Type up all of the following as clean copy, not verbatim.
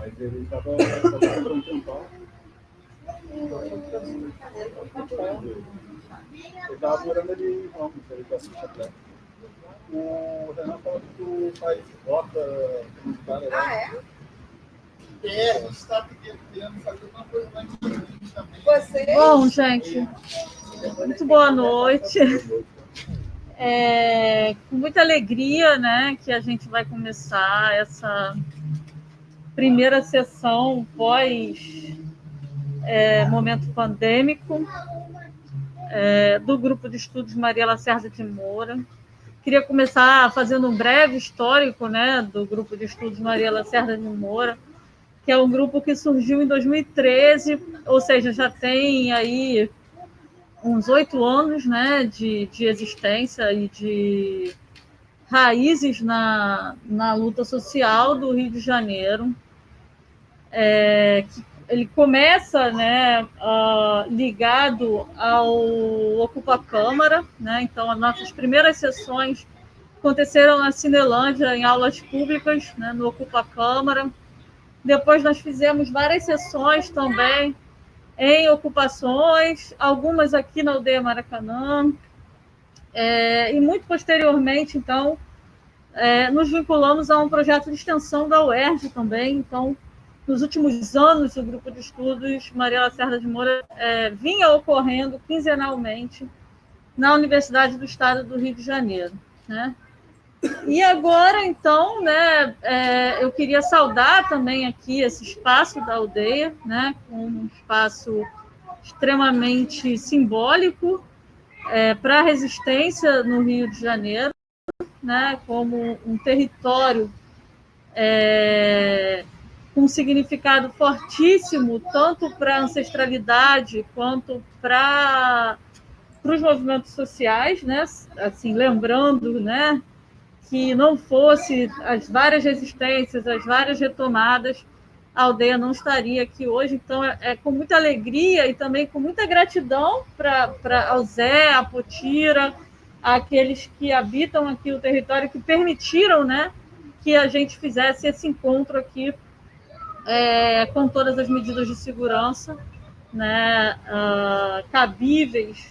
Mas ele estava por um tempão. Ele estava morando ali em Ramos, ele está assim, até. O Renan falou que tu faz rota comunitária lá. É? A gente está querendo fazer uma coisa mais diferente também. Bom, gente, muito boa noite. Com muita alegria, né, que a gente vai começar essa primeira sessão pós momento pandêmico do Grupo de Estudos Maria Lacerda de Moura. Queria começar fazendo um breve histórico, né, do Grupo de Estudos Maria Lacerda de Moura, que é um grupo que surgiu em 2013, ou seja, já tem aí uns 8 anos, né, de existência e de raízes na luta social do Rio de Janeiro. Ele começa, né, ligado ao Ocupa Câmara, né? Então, as nossas primeiras sessões aconteceram na Cinelândia, em aulas públicas, né, no Ocupa Câmara. Depois nós fizemos várias sessões também em ocupações, algumas aqui na Aldeia Maracanã, e muito posteriormente, então, nos vinculamos a um projeto de extensão da UERJ também. Então, nos últimos anos, o Grupo de Estudos Maria Lacerda de Moura vinha ocorrendo quinzenalmente na Universidade do Estado do Rio de Janeiro, né? E agora, então, né, eu queria saudar também aqui esse espaço da aldeia, né, com um espaço extremamente simbólico para a resistência no Rio de Janeiro, né, como um território com um significado fortíssimo, tanto para a ancestralidade quanto para os movimentos sociais, né, assim, lembrando, né, que não fosse as várias resistências, as várias retomadas, a aldeia não estaria aqui hoje. Então, com muita alegria e também com muita gratidão ao Zé, à Potira, àqueles que habitam aqui o território, que permitiram, né, que a gente fizesse esse encontro aqui com todas as medidas de segurança, né, cabíveis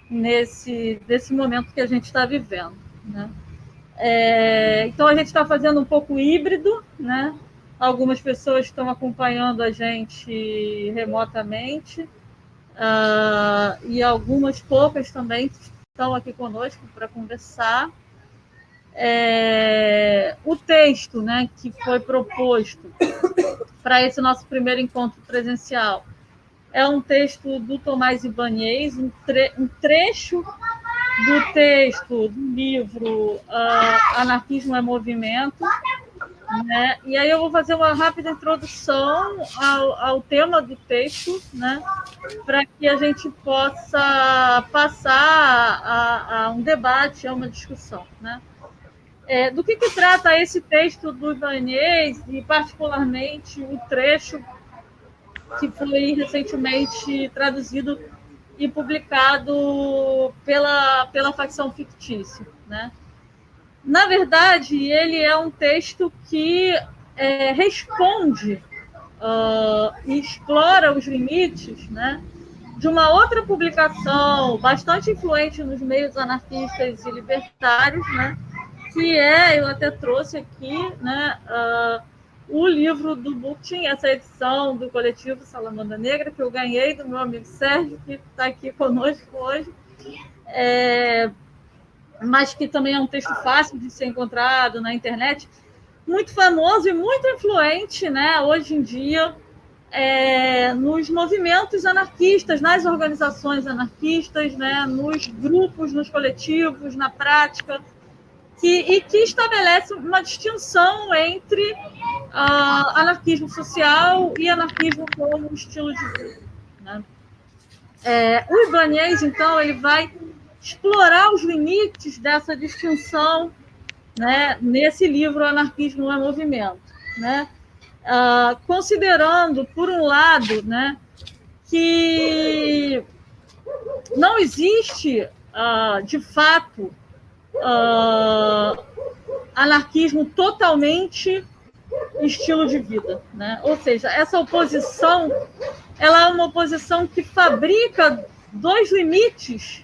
nesse momento que a gente está vivendo, né? Então, a gente está fazendo um pouco híbrido, né? Algumas pessoas estão acompanhando a gente remotamente, e algumas poucas também estão aqui conosco para conversar. O texto, né, que foi proposto para esse nosso primeiro encontro presencial é um texto do Tomás Ibanez, um trecho do texto do livro Anarquismo é Movimento, né? E aí eu vou fazer uma rápida introdução ao tema do texto, né, para que a gente possa passar a um debate, a uma discussão, né? Do que trata esse texto do Ibanez, e particularmente o trecho que foi recentemente traduzido e publicado pela facção fictícia, né? Na verdade, ele é um texto que responde e explora os limites, né, de uma outra publicação bastante influente nos meios anarquistas e libertários, né, que eu até trouxe aqui, né, o livro do Bookchin, essa edição do coletivo Salamandra Negra, que eu ganhei do meu amigo Sérgio, que está aqui conosco hoje, mas que também é um texto fácil de ser encontrado na internet, muito famoso e muito influente, né, hoje em dia, nos movimentos anarquistas, nas organizações anarquistas, né, nos grupos, nos coletivos, na prática, que estabelece uma distinção entre anarquismo social e anarquismo como estilo de vida, né? O Ibanez, então, ele vai explorar os limites dessa distinção, né, nesse livro Anarquismo é Movimento, né? Considerando, por um lado, né, que não existe, de fato, anarquismo totalmente estilo de vida, né? Ou seja, essa oposição, ela é uma oposição que fabrica dois limites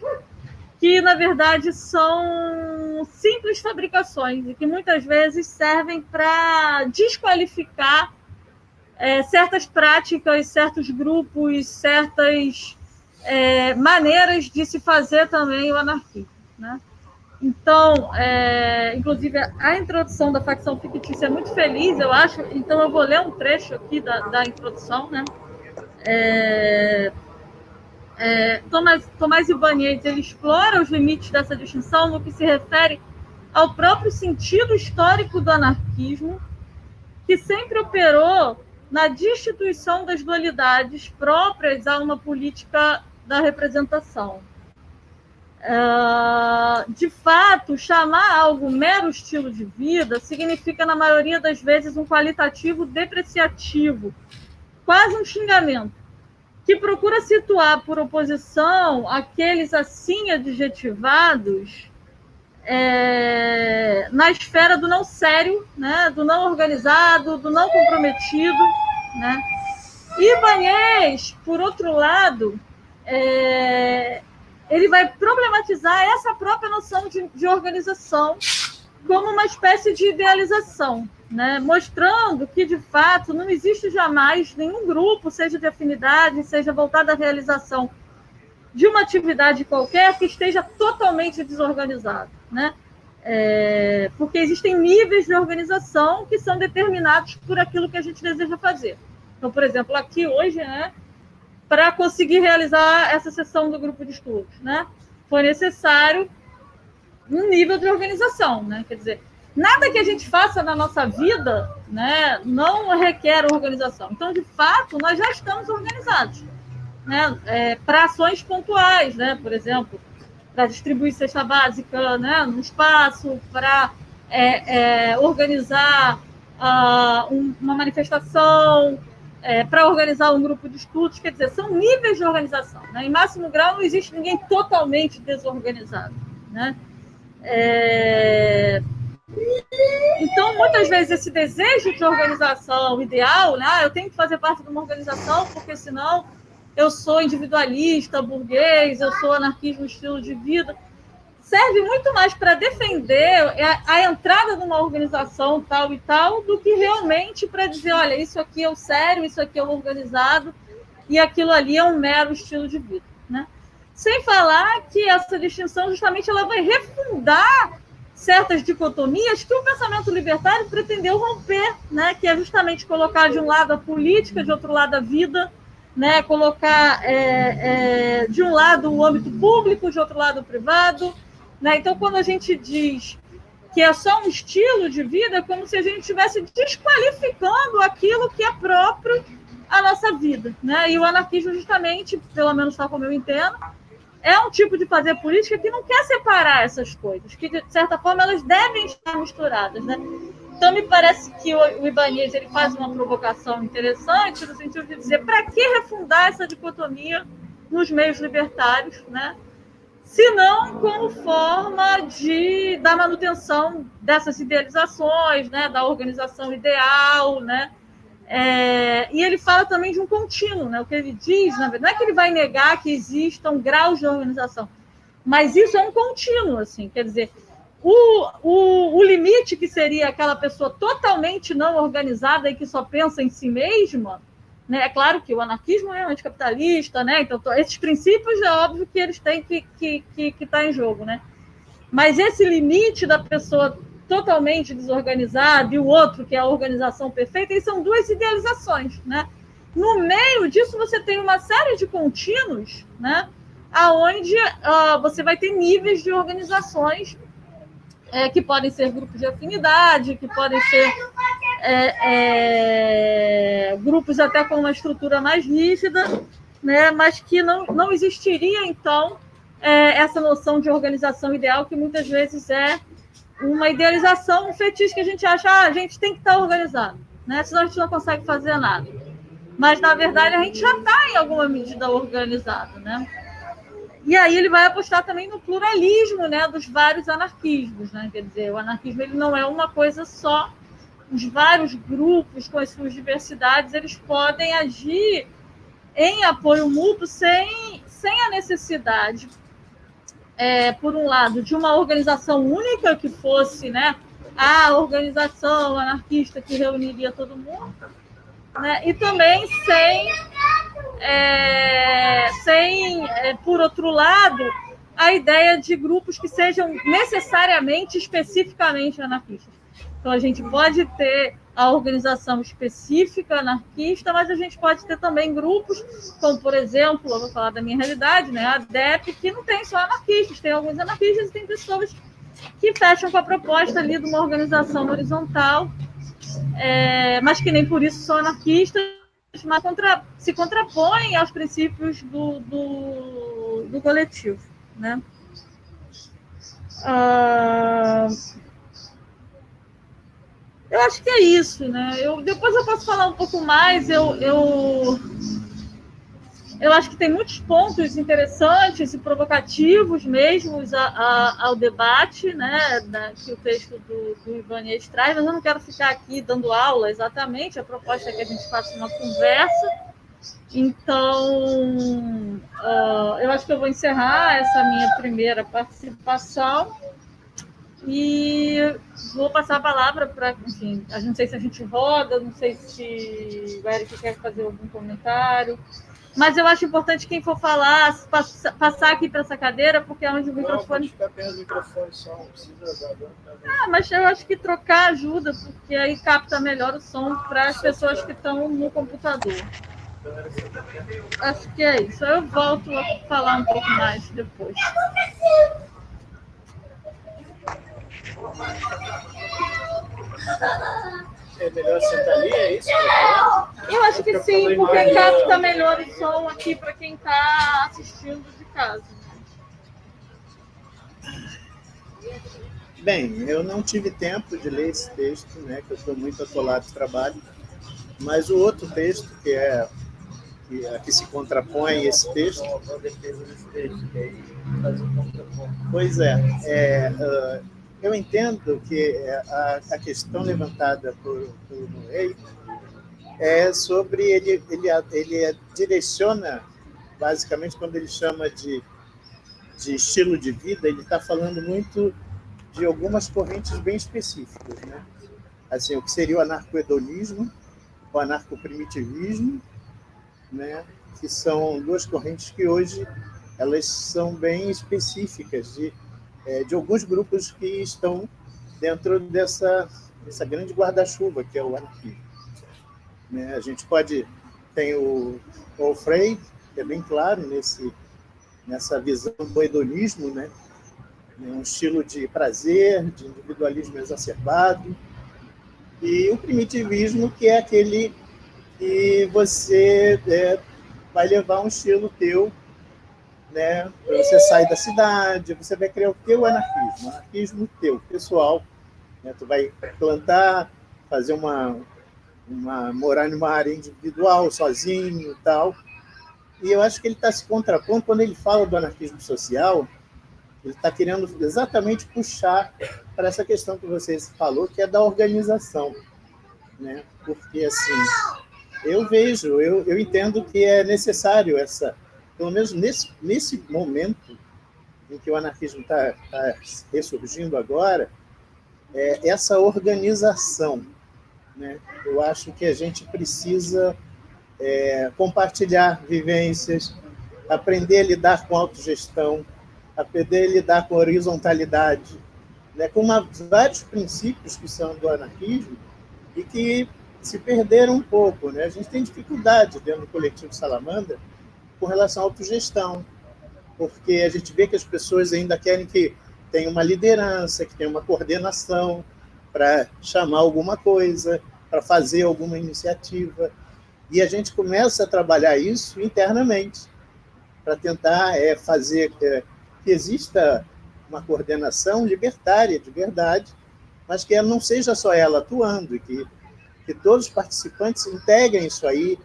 que, na verdade, são simples fabricações e que muitas vezes servem para desqualificar certas práticas, certos grupos, certas maneiras de se fazer também o anarquismo, né? Então, inclusive, a introdução da facção fictícia é muito feliz, eu acho. Então, eu vou ler um trecho aqui da introdução, né? Tomás Ibanez, ele explora os limites dessa distinção no que se refere ao próprio sentido histórico do anarquismo, que sempre operou na destituição das dualidades próprias a uma política da representação. De fato, chamar algo mero estilo de vida significa, na maioria das vezes, um qualitativo depreciativo, quase um xingamento, que procura situar, por oposição, aqueles assim adjetivados na esfera do não sério, né? Do não organizado, do não comprometido, né? E Ibanez, por outro lado, ele vai problematizar essa própria noção de organização como uma espécie de idealização, né? Mostrando que, de fato, não existe jamais nenhum grupo, seja de afinidade, seja voltado à realização de uma atividade qualquer, que esteja totalmente desorganizado, né? Porque existem níveis de organização que são determinados por aquilo que a gente deseja fazer. Então, por exemplo, aqui hoje, né, para conseguir realizar essa sessão do grupo de estudos, né, foi necessário um nível de organização, né? Quer dizer, nada que a gente faça na nossa vida, né, não requer organização. Então, de fato, nós já estamos organizados, né, para ações pontuais, né? Por exemplo, para distribuir cesta básica, né, no espaço, para organizar uma manifestação, para organizar um grupo de estudos. Quer dizer, são níveis de organização, né? Em máximo grau, não existe ninguém totalmente desorganizado, né? Então, muitas vezes, esse desejo de organização ideal, né? Eu tenho que fazer parte de uma organização, porque senão eu sou individualista, burguês, eu sou anarquismo estilo de vida, serve muito mais para defender a entrada numa organização tal e tal, do que realmente para dizer, olha, isso aqui é o sério, isso aqui é o organizado, e aquilo ali é um mero estilo de vida, né? Sem falar que essa distinção, justamente, ela vai refundar certas dicotomias que o pensamento libertário pretendeu romper, né? Que é justamente colocar de um lado a política, de outro lado a vida, né? Colocar de um lado o âmbito público, de outro lado o privado, né? Então, quando a gente diz que é só um estilo de vida, é como se a gente estivesse desqualificando aquilo que é próprio à nossa vida, né? E o anarquismo, justamente, pelo menos tal como eu entendo, é um tipo de fazer política que não quer separar essas coisas, que, de certa forma, elas devem estar misturadas, né? Então, me parece que o Ibanez, ele faz uma provocação interessante, no sentido de dizer, para que refundar essa dicotomia nos meios libertários, né? Se não como forma da manutenção dessas idealizações, né? Da organização ideal, né? E ele fala também de um contínuo, né? O que ele diz, na verdade, não é que ele vai negar que existam graus de organização, mas isso é um contínuo, assim, quer dizer, o limite, que seria aquela pessoa totalmente não organizada e que só pensa em si mesma, né? É claro que o anarquismo é anticapitalista, né? Então, esses princípios é óbvio que eles têm que estar em jogo, né? Mas esse limite da pessoa totalmente desorganizada e o outro, que é a organização perfeita, eles são duas idealizações, né? No meio disso, você tem uma série de contínuos, né? Aonde você vai ter níveis de organizações que podem ser grupos de afinidade, que podem ser grupos até com uma estrutura mais rígida, né? Mas que não existiria, então, essa noção de organização ideal, que muitas vezes é uma idealização, um fetiche que a gente acha, a gente tem que estar organizado, né? Senão a gente não consegue fazer nada. Mas, na verdade, a gente já está, em alguma medida, organizado, né? E aí ele vai apostar também no pluralismo, né, dos vários anarquismos, né? Quer dizer, o anarquismo, ele não é uma coisa só, os vários grupos com as suas diversidades, eles podem agir em apoio mútuo sem a necessidade, por um lado, de uma organização única que fosse, né, a organização anarquista que reuniria todo mundo, né, e também por outro lado, a ideia de grupos que sejam necessariamente, especificamente anarquistas. Então, a gente pode ter a organização específica anarquista, mas a gente pode ter também grupos, como, por exemplo, eu vou falar da minha realidade, né, a DEP, que não tem só anarquistas, tem alguns anarquistas e tem pessoas que fecham com a proposta ali de uma organização horizontal, mas que nem por isso são anarquistas, mas se contrapõem aos princípios do coletivo, né? Eu acho que é isso, né? Depois eu posso falar um pouco mais. Eu acho que tem muitos pontos interessantes e provocativos mesmo ao debate, né? Que o texto do Ibanez traz, mas eu não quero ficar aqui dando aula exatamente. A proposta é que a gente faça uma conversa. Então, eu acho que eu vou encerrar essa minha primeira participação e vou passar a palavra para, enfim, não sei se a gente roda, não sei se o Eric quer fazer algum comentário, mas eu acho importante quem for falar, passar aqui para essa cadeira, porque é onde o microfone... Não, fica apenas o microfone só, não precisa mas eu acho que trocar ajuda, porque aí capta melhor o som para as pessoas que estão no computador. Acho que é isso. Eu volto a falar um pouco mais depois. É melhor sentar ali, é isso? Eu acho que sim, porque capta melhor o som aqui para quem está assistindo de casa. Bem, eu não tive tempo de ler esse texto, né, que eu estou muito atolado de trabalho, mas o outro texto, que se contrapõe a esse texto... Pois eu entendo que a questão levantada por Murray é sobre ele direciona, basicamente, quando ele chama de estilo de vida, ele está falando muito de algumas correntes bem específicas, né? Assim, o que seria o anarcohedonismo, o anarcoprimitivismo, né? Que são duas correntes que hoje elas são bem específicas de alguns grupos que estão dentro dessa grande guarda-chuva que é o anarquismo, né? A gente tem o Frey, que é bem claro nessa visão do hedonismo, né? Um estilo de prazer, de individualismo exacerbado, e o primitivismo, que é aquele que você vai levar um estilo teu, né? Você sai da cidade, você vai criar o teu anarquismo teu, pessoal, né? Tu vai plantar, fazer morar numa área individual, sozinho e tal. E eu acho que ele está se contrapondo quando ele fala do anarquismo social. Ele está querendo exatamente puxar para essa questão que você falou, que é da organização, né? Porque, assim, eu entendo que é necessário pelo menos nesse momento em que o anarquismo está ressurgindo agora, essa organização, né? Eu acho que a gente precisa compartilhar vivências, aprender a lidar com autogestão, aprender a lidar com horizontalidade, né, com vários princípios que são do anarquismo e que se perderam um pouco, né? A gente tem dificuldade dentro do coletivo Salamandra com relação à autogestão, porque a gente vê que as pessoas ainda querem que tenha uma liderança, que tenha uma coordenação para chamar alguma coisa, para fazer alguma iniciativa. E a gente começa a trabalhar isso internamente, para tentar fazer que exista uma coordenação libertária, de verdade, mas que ela não seja só ela atuando, que todos os participantes integrem isso aí.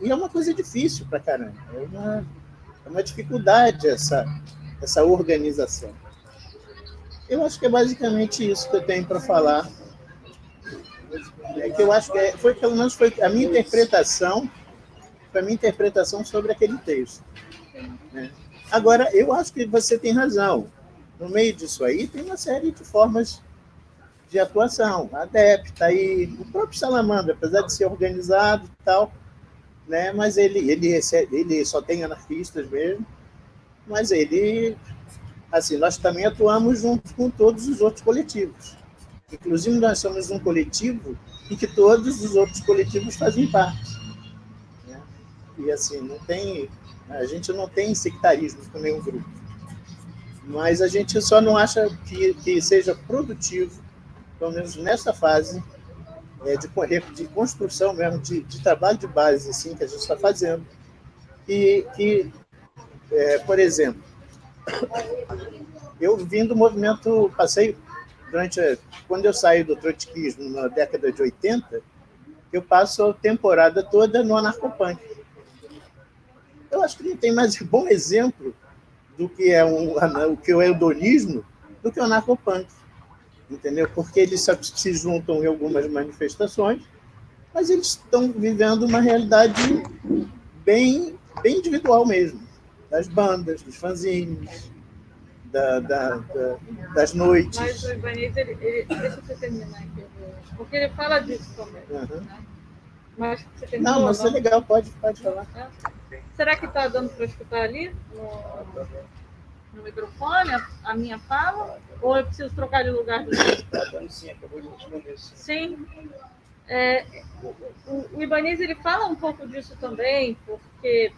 E é uma coisa difícil para caramba, é uma dificuldade essa organização. Eu acho que é basicamente isso que eu tenho para falar. que eu acho que foi, pelo menos, foi a minha interpretação sobre aquele texto. Né? Agora, eu acho que você tem razão. No meio disso aí, tem uma série de formas de atuação. A DEP está aí, o próprio Salamandra, apesar de ser organizado e tal, né? Mas ele só tem anarquistas mesmo, mas assim, nós também atuamos junto com todos os outros coletivos. Inclusive, nós somos um coletivo em que todos os outros coletivos fazem parte. Né? E assim, a gente não tem sectarismo com nenhum grupo. Mas a gente só não acha que seja produtivo, pelo menos nessa fase, de construção mesmo, de trabalho de base assim, que a gente está fazendo. Por exemplo, eu vim do movimento, quando eu saí do trotskismo na década de 80, eu passo a temporada toda no anarcopunk. Eu acho que não tem mais bom exemplo do que é o hedonismo do que o anarcopunk, entendeu? Porque eles se juntam em algumas manifestações, mas eles estão vivendo uma realidade bem individual mesmo, das bandas, dos fanzines, das noites. Mas o Ibanez, deixa eu terminar aqui, porque ele fala disso também. Uhum. Né? Mas você terminou, não, mas é legal, pode falar. Será que está dando para escutar ali no microfone a minha fala? Ou eu preciso trocar de lugar? Sim, acabou de responder. Sim. O Ibanez, ele fala um pouco disso também, porque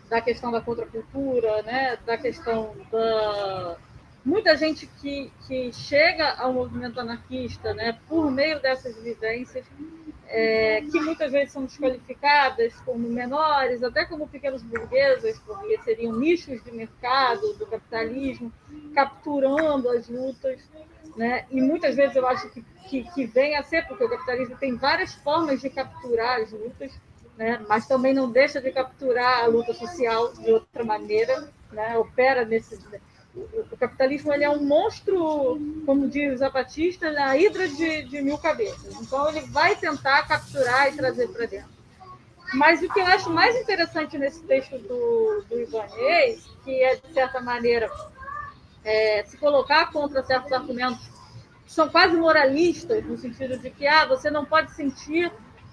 da questão da contracultura, né? Da questão da... Muita gente que chega ao movimento anarquista, né, por meio dessas vivências, que muitas vezes são desqualificadas como menores, até como pequenos burgueses, porque seriam nichos de mercado, do capitalismo, capturando as lutas. Né? E muitas vezes eu acho que vem a ser, porque o capitalismo tem várias formas de capturar as lutas, né? Mas também não deixa de capturar a luta social de outra maneira, né? Opera nesse... O capitalismo, ele é um monstro, como diz o Zapatista, a hidra de 1000 cabeças. Então, ele vai tentar capturar e trazer para dentro. Mas o que eu acho mais interessante nesse texto do Ibanez, que é, de certa maneira, se colocar contra certos argumentos que são quase moralistas, no sentido de que você não pode sentir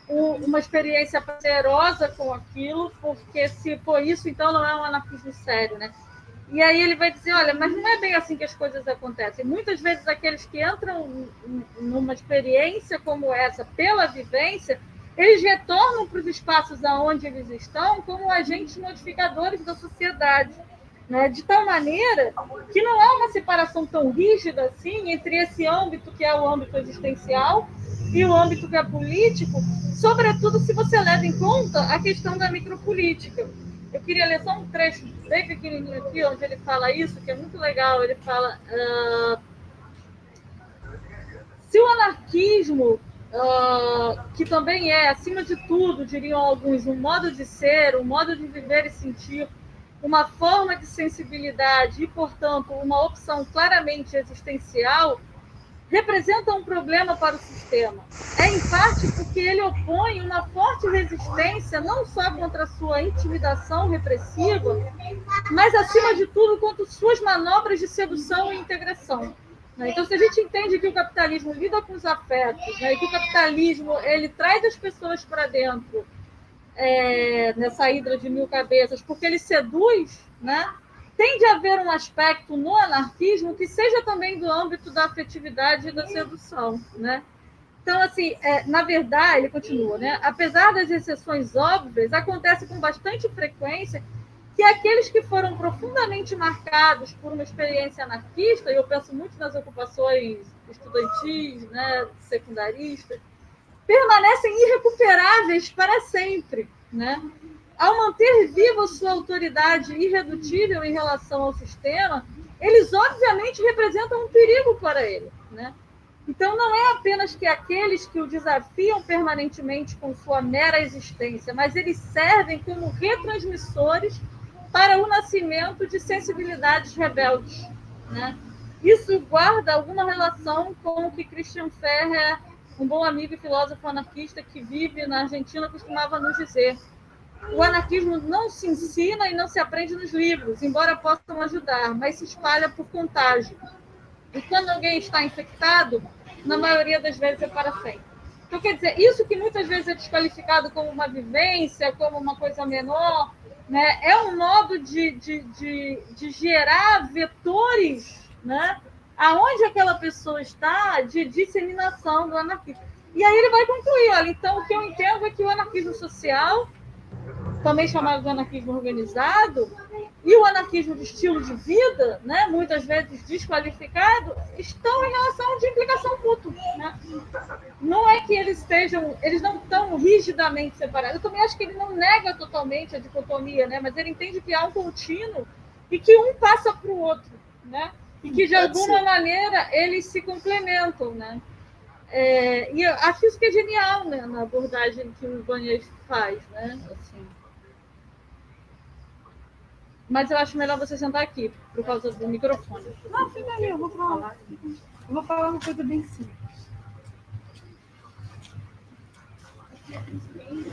uma experiência prazerosa com aquilo, porque se for isso, então não é um anarquismo sério, né? E aí ele vai dizer, olha, mas não é bem assim que as coisas acontecem. Muitas vezes aqueles que entram numa experiência como essa, pela vivência, eles retornam para os espaços aonde eles estão como agentes modificadores da sociedade. Né? De tal maneira que não há uma separação tão rígida assim entre esse âmbito que é o âmbito existencial e o âmbito que é político, sobretudo se você leva em conta a questão da micropolítica. Eu queria ler só um trecho bem pequenininho aqui, onde ele fala isso, que é muito legal. Ele fala... se o anarquismo, que também é, acima de tudo, diriam alguns, um modo de ser, um modo de viver e sentir, uma forma de sensibilidade e, portanto, uma opção claramente existencial, representa um problema para o sistema. Em parte porque ele opõe uma forte resistência não só contra a sua intimidação repressiva, mas, acima de tudo, contra suas manobras de sedução e integração. Então, se a gente entende que o capitalismo lida com os afetos, né, e que o capitalismo ele traz as pessoas para dentro nessa hidra de 1000 cabeças, porque ele seduz, né? Tem de haver um aspecto no anarquismo que seja também do âmbito da afetividade e da sedução, né? Então, assim, na verdade, ele continua, né? Apesar das exceções óbvias, acontece com bastante frequência que aqueles que foram profundamente marcados por uma experiência anarquista, e eu penso muito nas ocupações estudantis, né, secundaristas, permanecem irrecuperáveis para sempre, né? Ao manter viva sua autoridade irredutível em relação ao sistema, eles obviamente representam um perigo para ele, né? Então, não é apenas que aqueles que o desafiam permanentemente com sua mera existência, mas eles servem como retransmissores para o nascimento de sensibilidades rebeldes, né? Isso guarda alguma relação com o que Christian Ferrer um bom amigo e filósofo anarquista que vive na Argentina, costumava nos dizer: o anarquismo não se ensina e não se aprende nos livros, embora possam ajudar, mas se espalha por contágio. E quando alguém está infectado, na maioria das vezes é para sempre. Então, quer dizer, isso que muitas vezes é desqualificado como uma vivência, como uma coisa menor, né, é um modo de gerar vetores, né, aonde aquela pessoa está, de disseminação do anarquismo. E aí ele vai concluir, olha, então o que eu entendo é que o anarquismo social, também chamado de anarquismo organizado, e o anarquismo de estilo de vida, né, muitas vezes desqualificado, estão em relação de implicação mútua, né? Não é que eles não estão rigidamente separados. Eu também acho que ele não nega totalmente a dicotomia, né? Mas ele entende que há um contínuo e que um passa para o outro, né? E que de alguma maneira eles se complementam, né? E eu acho isso que é genial, né, na abordagem que o Ibanez faz, né? Assim. Mas eu acho melhor você sentar aqui, por causa do microfone. Não, fica aí, eu vou falar. Eu vou falar uma coisa bem simples.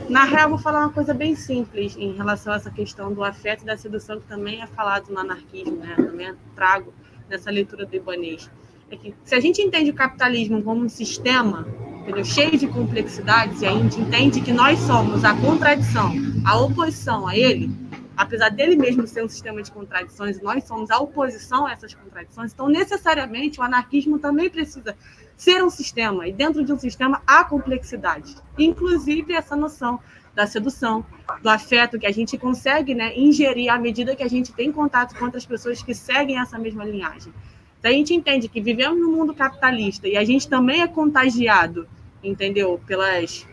Na real, eu vou falar uma coisa bem simples em relação a essa questão do afeto e da sedução, que também é falado no anarquismo, né? Também trago nessa leitura do Ibanez. É que se a gente entende o capitalismo como um sistema, entendeu, cheio de complexidades, e a gente entende que nós somos a contradição, a oposição a ele, apesar dele mesmo ser um sistema de contradições, nós somos a oposição a essas contradições, então necessariamente o anarquismo também precisa ser um sistema, e dentro de um sistema há complexidade, inclusive essa noção da sedução, do afeto, que a gente consegue, né, ingerir à medida que a gente tem contato com outras pessoas que seguem essa mesma linhagem. Então, a gente entende que vivemos num mundo capitalista e a gente também é contagiado, entendeu, pelas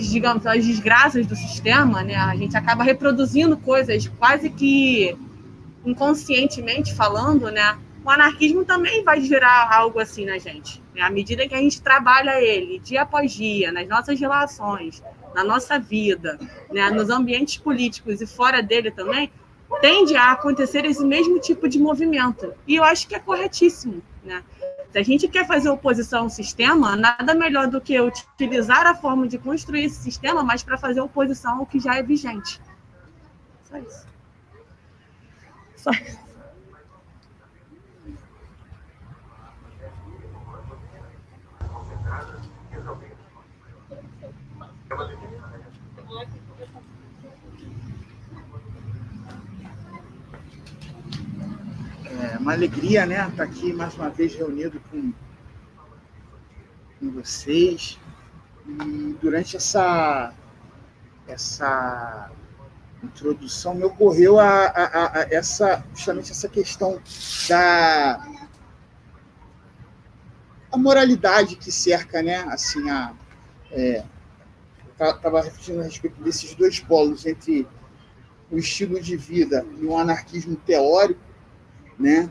digamos, pelas desgraças do sistema, né? A gente acaba reproduzindo coisas quase que inconscientemente falando, né? O anarquismo também vai gerar algo assim na gente, né? À medida que a gente trabalha ele dia após dia, nas nossas relações, na nossa vida, né? Nos ambientes políticos e fora dele também, tende a acontecer esse mesmo tipo de movimento. E eu acho que é corretíssimo, né? Se a gente quer fazer oposição ao sistema, nada melhor do que utilizar a forma de construir esse sistema, mas para fazer oposição ao que já é vigente. Só isso. Só isso. É uma alegria, né, estar aqui mais uma vez reunido com vocês. E durante essa introdução me ocorreu justamente essa questão da moralidade que cerca, né, assim, estava refletindo a respeito desses dois polos, entre o estilo de vida e o anarquismo teórico, né?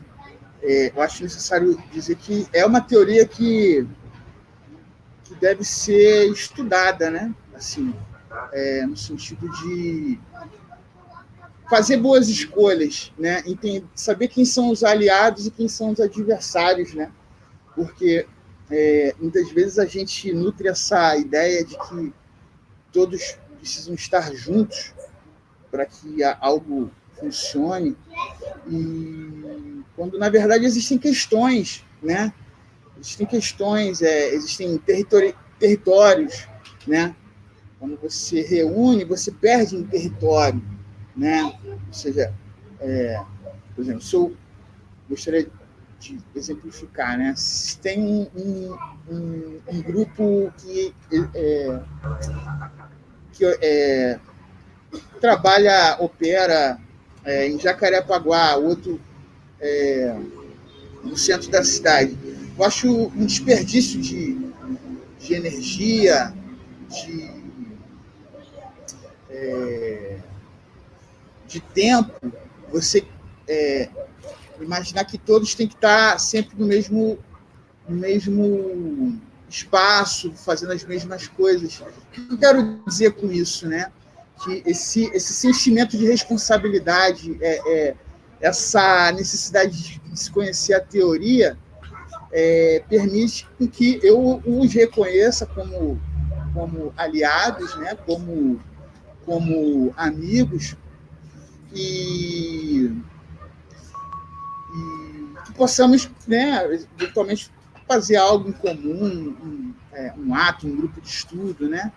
Eu acho necessário dizer que é uma teoria que deve ser estudada, né? Assim, no sentido de fazer boas escolhas, né? Saber quem são os aliados e quem são os adversários, né? Porque muitas vezes a gente nutre essa ideia de que todos precisam estar juntos para que algo funcione, e quando na verdade existem questões, né? Existem territórios, né? Quando você reúne, você perde um território, né? Ou seja, por exemplo, gostaria de exemplificar, né? Se tem um grupo que opera em Jacarepaguá, outro no centro da cidade. Eu acho um desperdício de energia, de tempo, você imaginar que todos têm que estar sempre no mesmo espaço, fazendo as mesmas coisas. O que eu quero dizer com isso, né? Que esse sentimento de responsabilidade, essa necessidade de se conhecer a teoria, permite que eu os reconheça como aliados, né? como amigos, e que possamos, né, eventualmente fazer algo em comum, um ato, um grupo de estudo, né?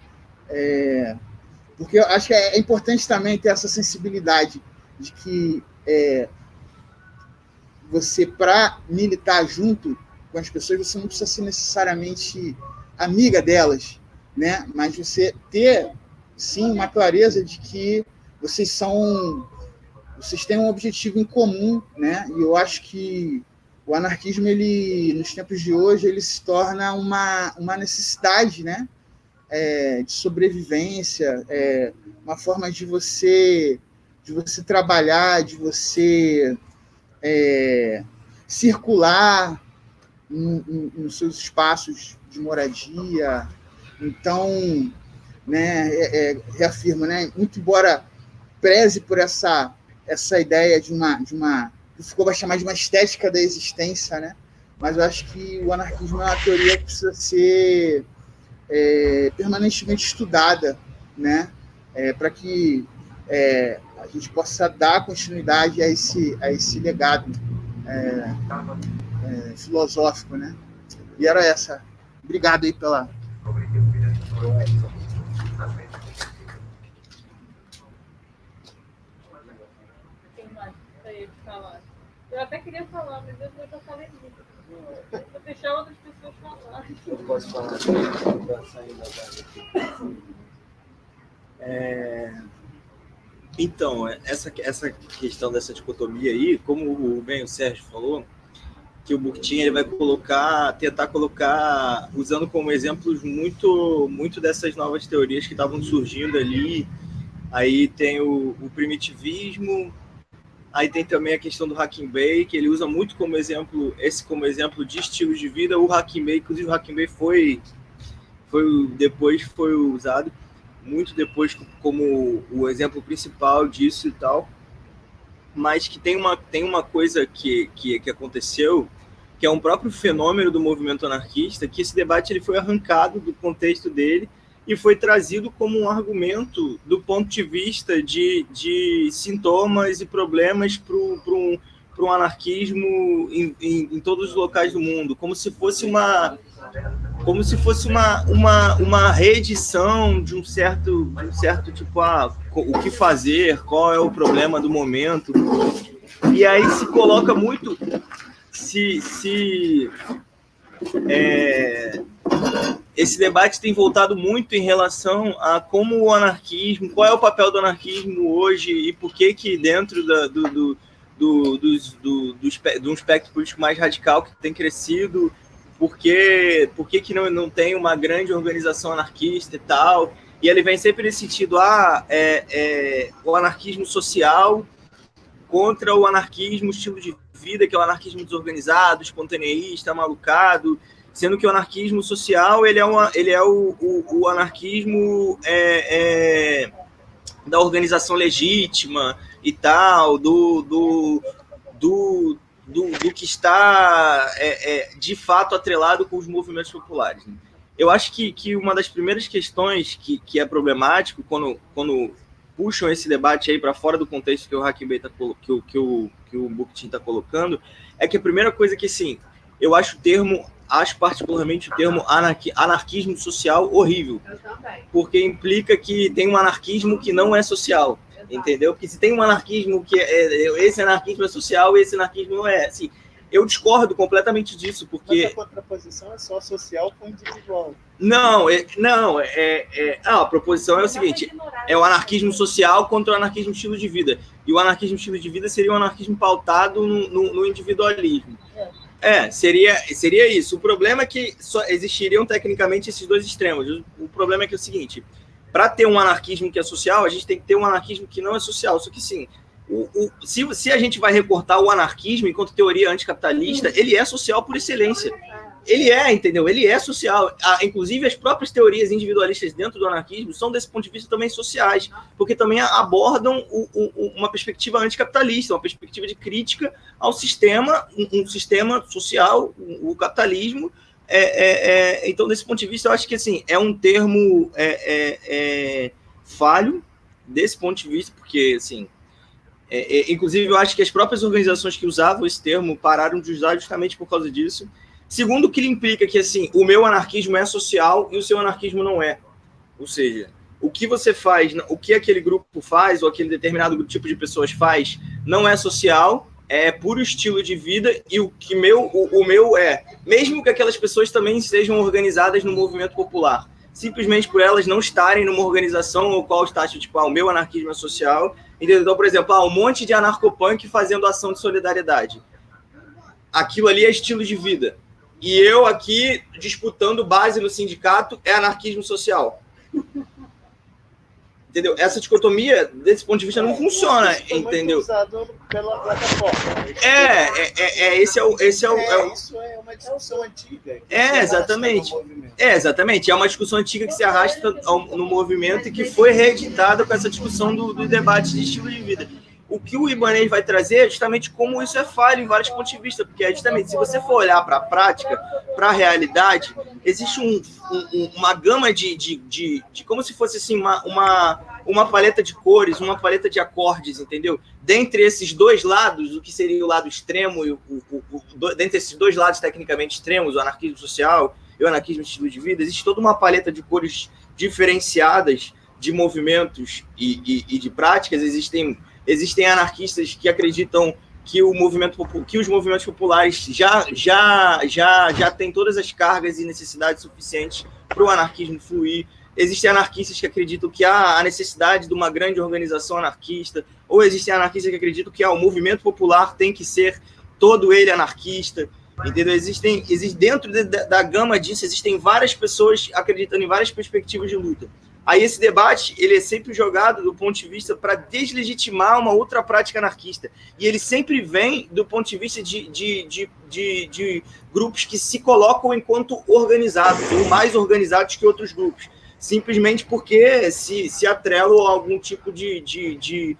Porque eu acho que é importante também ter essa sensibilidade de que você, para militar junto com as pessoas, você não precisa ser necessariamente amiga delas, né? Mas você ter, sim, uma clareza de que vocês têm um objetivo em comum, né? E eu acho que o anarquismo, nos tempos de hoje, ele se torna uma necessidade, né? De sobrevivência, uma forma de você trabalhar, de você circular nos seus espaços de moradia. Então, né, reafirmo, né, muito embora preze por essa ideia de uma ficou vai chamar de uma estética da existência, né? Mas eu acho que o anarquismo é uma teoria que precisa ser permanentemente estudada, né? Para que a gente possa dar continuidade a esse legado filosófico, né? E era essa. Obrigado aí pela... Eu até queria falar, mas eu já falei muito. Vou deixar outras pessoas falarem. Eu posso falar saindo Então, essa questão dessa dicotomia aí, como bem o Sérgio falou, que o Bookchin ele vai tentar colocar, usando como exemplos muito dessas novas teorias que estavam surgindo ali. Aí tem o primitivismo, aí tem também a questão do Hacking Bay, que ele usa muito como exemplo de estilo de vida. O Hacking Bay, inclusive o Hacking Bay depois foi usado muito depois como o exemplo principal disso e tal, mas que tem uma coisa que aconteceu, que é um próprio fenômeno do movimento anarquista, que esse debate ele foi arrancado do contexto dele e foi trazido como um argumento do ponto de vista de sintomas e problemas para um anarquismo em todos os locais do mundo, como se fosse uma reedição de um certo tipo, o que fazer, qual é o problema do momento. E aí se coloca muito esse debate tem voltado muito em relação a como o anarquismo, qual é o papel do anarquismo hoje e por que dentro de um espectro político mais radical que tem crescido, por que não tem uma grande organização anarquista e tal. E ele vem sempre nesse sentido, o anarquismo social contra o anarquismo estilo de vida, que é o anarquismo desorganizado, espontaneísta, malucado, sendo que o anarquismo social ele é o anarquismo da organização legítima e tal, do que está de fato atrelado com os movimentos populares. Eu acho que uma das primeiras questões que é problemático quando puxam esse debate aí para fora do contexto que o Hacking Bay que o Bookchin está colocando, é que a primeira coisa que, sim, eu acho particularmente o termo anarquismo social horrível. Eu também. Porque implica que tem um anarquismo que não é social. Exato. Entendeu? Porque se tem um anarquismo que esse anarquismo é social e esse anarquismo não é. Assim, eu discordo completamente disso, porque... Mas a contraposição é só social com individual. A proposição é o seguinte, é o anarquismo social contra o anarquismo estilo de vida. E o anarquismo estilo de vida seria um anarquismo pautado no individualismo. Seria isso. O problema é que só existiriam tecnicamente esses dois extremos. O problema é que é o seguinte, para ter um anarquismo que é social, a gente tem que ter um anarquismo que não é social. Só que sim, se a gente vai recortar o anarquismo enquanto teoria anticapitalista, ele é social por excelência. entendeu? Ele é social. Inclusive, as próprias teorias individualistas dentro do anarquismo são, desse ponto de vista, também sociais, porque também abordam uma perspectiva anticapitalista, uma perspectiva de crítica ao sistema, um sistema social, o capitalismo. Então, desse ponto de vista, eu acho que assim, é um termo falho, desse ponto de vista, porque, assim, inclusive, eu acho que as próprias organizações que usavam esse termo pararam de usar justamente por causa disso. Segundo, o que ele implica que, assim, o meu anarquismo é social e o seu anarquismo não é. Ou seja, o que você faz, o que aquele grupo faz, ou aquele determinado tipo de pessoas faz, não é social, é puro estilo de vida, e o meu é. Mesmo que aquelas pessoas também estejam organizadas no movimento popular, simplesmente por elas não estarem numa organização ou qual está, tipo, o meu anarquismo é social. Então, por exemplo, um monte de anarcopunk fazendo ação de solidariedade. Aquilo ali é estilo de vida. E eu aqui, disputando base no sindicato, é anarquismo social. Entendeu? Essa dicotomia, desse ponto de vista, não funciona, entendeu? Usado pela plataforma. Esse é o... Isso é uma discussão antiga. Exatamente. Exatamente. É uma discussão antiga que se arrasta no movimento e que foi reeditada com essa discussão do debate de estilo de vida. O que o Ibanez vai trazer é justamente como isso é falho em vários pontos de vista, porque é justamente, se você for olhar para a prática, para a realidade, existe uma gama de como se fosse assim, uma paleta de cores, uma paleta de acordes, entendeu? Dentre esses dois lados, o que seria o lado extremo, dentre esses dois lados tecnicamente extremos, o anarquismo social e o anarquismo de estilo de vida, existe toda uma paleta de cores diferenciadas de movimentos e de práticas. Existem anarquistas que acreditam que os movimentos populares já têm todas as cargas e necessidades suficientes para o anarquismo fluir. Existem anarquistas que acreditam que há a necessidade de uma grande organização anarquista, ou existem anarquistas que acreditam que o movimento popular tem que ser todo ele anarquista, entendeu? Dentro da gama disso, existem várias pessoas acreditando em várias perspectivas de luta. Aí esse debate, ele é sempre jogado do ponto de vista para deslegitimar uma outra prática anarquista. E ele sempre vem do ponto de vista de grupos que se colocam enquanto organizados, ou mais organizados que outros grupos. Simplesmente porque se atrelam a algum tipo de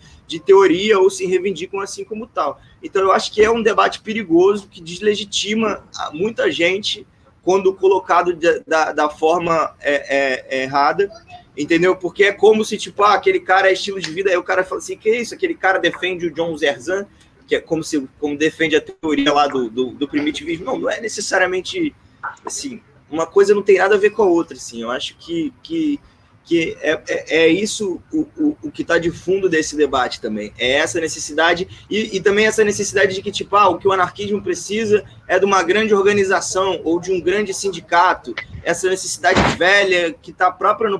teoria ou se reivindicam assim como tal. Então, eu acho que é um debate perigoso que deslegitima muita gente quando colocado da forma errada. Entendeu? Porque é como se, tipo, aquele cara é estilo de vida, aí o cara fala assim, que é isso? Aquele cara defende o John Zerzan, que é como defende a teoria lá do primitivismo. Não é necessariamente, assim, uma coisa não tem nada a ver com a outra, assim. Eu acho que é isso o que está de fundo desse debate também. É essa necessidade, e também essa necessidade de que, tipo, o que o anarquismo precisa é de uma grande organização ou de um grande sindicato. Essa necessidade velha que está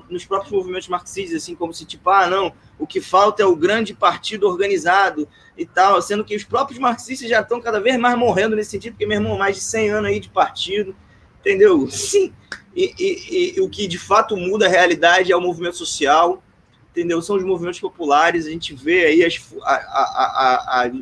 nos próprios movimentos marxistas, assim, como se, tipo, não, o que falta é o grande partido organizado e tal, sendo que os próprios marxistas já estão cada vez mais morrendo nesse sentido, porque, meu irmão, mais de 100 anos aí de partido, entendeu? Sim. E o que de fato muda a realidade é o movimento social, entendeu? São os movimentos populares. A gente vê aí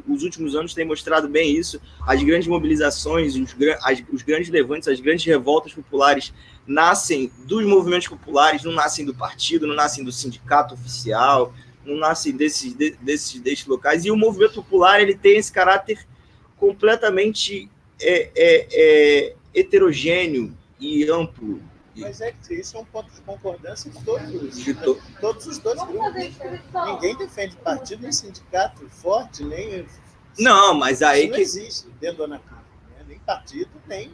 os últimos anos têm mostrado bem isso. As grandes mobilizações, os grandes levantes, as grandes revoltas populares nascem dos movimentos populares, não nascem do partido, não nascem do sindicato oficial, não nascem desses locais. E o movimento popular, ele tem esse caráter completamente heterogêneo e amplo. Mas isso é um ponto de concordância de todos os dois grupos. Ninguém defende partido nem sindicato forte, nem... Não, mas aí isso não existe dentro do anarquismo, né? Nem partido, nem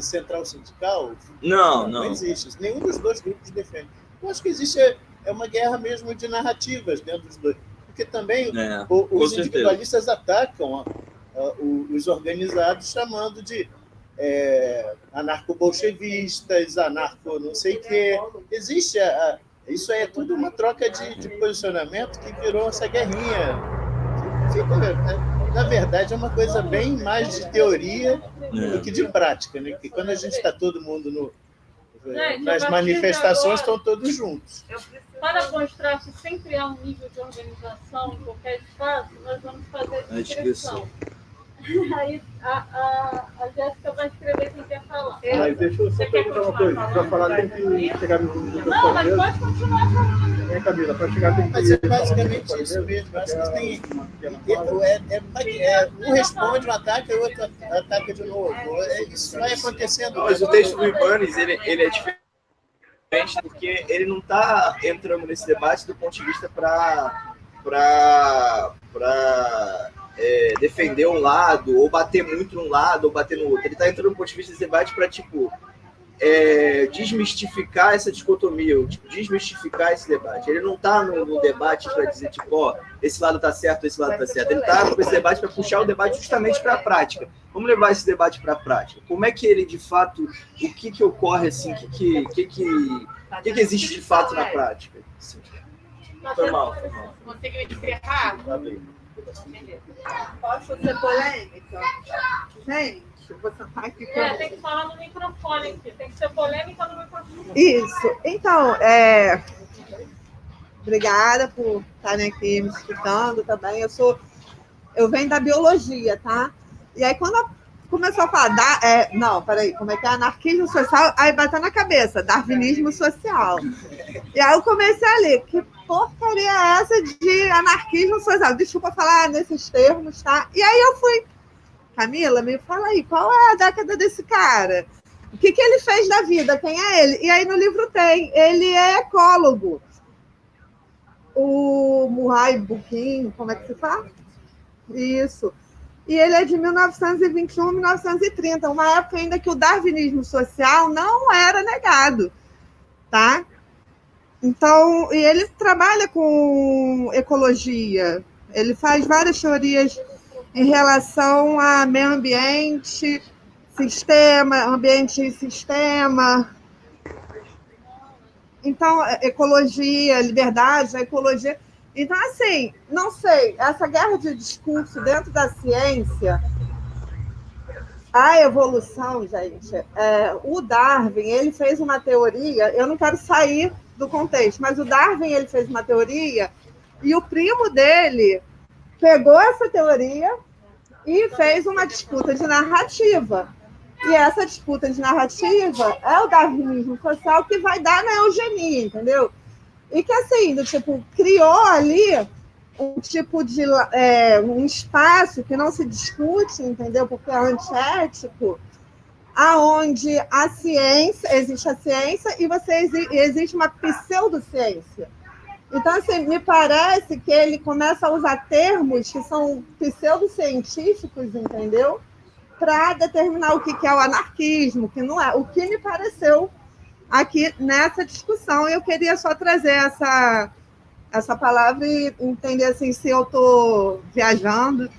central sindical. Não existe. Nenhum dos dois grupos defende. Eu acho que existe uma guerra mesmo de narrativas dentro dos dois. Porque também os individualistas atacam os organizados chamando de anarco-bolchevistas, anarco não sei o quê. Existe isso é tudo uma troca de posicionamento que virou essa guerrinha. Na verdade, é uma coisa bem mais de teoria do que de prática, né? Porque quando a gente está todo mundo nas manifestações, estão todos juntos. Para mostrar que sempre há um nível de organização em qualquer espaço, nós vamos fazer a descrição. Aí a Jéssica vai escrever quem quer falar. Mas deixa eu só perguntar uma coisa. Para falar tem que chegar no Não, mas pode continuar falando. É, Camila, para chegar tem que... Mas é basicamente isso mesmo. Acho que tem... Um responde um ataque, o outro ataca de novo. Isso vai acontecendo. Mas o texto do Ibanez, ele é diferente porque ele não está entrando nesse debate do ponto de vista para defender um lado, ou bater muito num lado, ou bater no outro. Ele está entrando no ponto de vista desse debate para, tipo, desmistificar essa dicotomia, tipo, desmistificar esse debate. Ele não está no debate para dizer, tipo, ó, esse lado está certo, esse lado está certo. Ele está com esse debate para puxar o debate justamente para a prática. Vamos levar esse debate para a prática. Como é que ele, de fato, o que ocorre, assim, o que existe de fato na prática? Assim, foi mal. Conseguiu encerrar? Posso ser polêmica? Gente, você tá aqui com... Tem que falar no microfone aqui. Tem que ser polêmica no microfone. Isso. Então, obrigada por estarem aqui me escutando também. Eu venho da biologia, tá? E aí, quando começou a falar... como é que é? Anarquismo social, aí bateu na cabeça. Darwinismo social. E aí eu comecei a ler. Que porcaria é essa de anarquismo social? Desculpa falar nesses termos, tá? E aí eu fui... Camila, me fala aí, qual é a década desse cara? O que ele fez da vida? Quem é ele? E aí no livro tem. Ele é ecólogo. O Murray Bookchin, como é que se fala? Isso. E ele é de 1921, 1930, uma época ainda que o darwinismo social não era negado, tá? Então, e ele trabalha com ecologia, ele faz várias teorias em relação a meio ambiente, ambiente e sistema. Então, ecologia, liberdade, a ecologia. Então, assim, não sei, essa guerra de discurso dentro da ciência, a evolução, gente, o Darwin, ele fez uma teoria, eu não quero sair do contexto, mas o Darwin, ele fez uma teoria e o primo dele pegou essa teoria e fez uma disputa de narrativa. E essa disputa de narrativa é o darwinismo social que vai dar na eugenia, entendeu? E que, assim, criou ali um tipo de um espaço que não se discute, entendeu? Porque é antiético, aonde a ciência, existe a ciência e existe uma pseudociência. Então, assim, me parece que ele começa a usar termos que são pseudocientíficos, entendeu? Para determinar o que é o anarquismo, o que não é. O que me pareceu aqui nessa discussão. Eu queria só trazer essa palavra e entender assim, se eu estou viajando.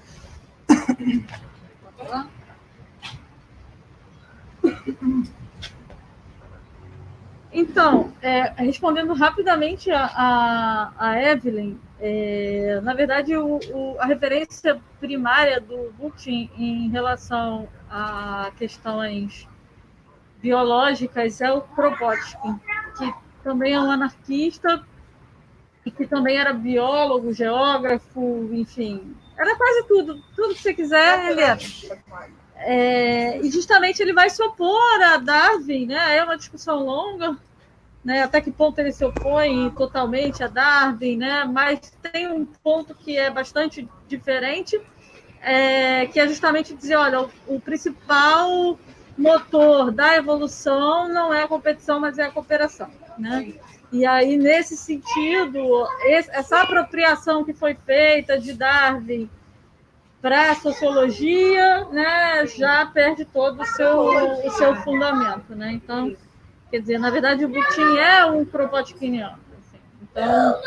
Então, respondendo rapidamente a Evelyn, na verdade, a referência primária do Bookchin em relação a questões biológicas é o Kropotkin, que também é um anarquista e que também era biólogo, geógrafo, enfim, era quase tudo que você quiser, ele era. E justamente ele vai se opor a Darwin, né? É uma discussão longa, né? Até que ponto ele se opõe totalmente a Darwin, né? Mas tem um ponto que é bastante diferente, que é justamente dizer, olha, o principal motor da evolução não é a competição, mas é a cooperação, né? E aí, nesse sentido, essa apropriação que foi feita de Darwin para a sociologia, né, já perde todo o seu fundamento, né? Então, quer dizer, na verdade, o Bookchin é um kropotkiniano. Assim. Então,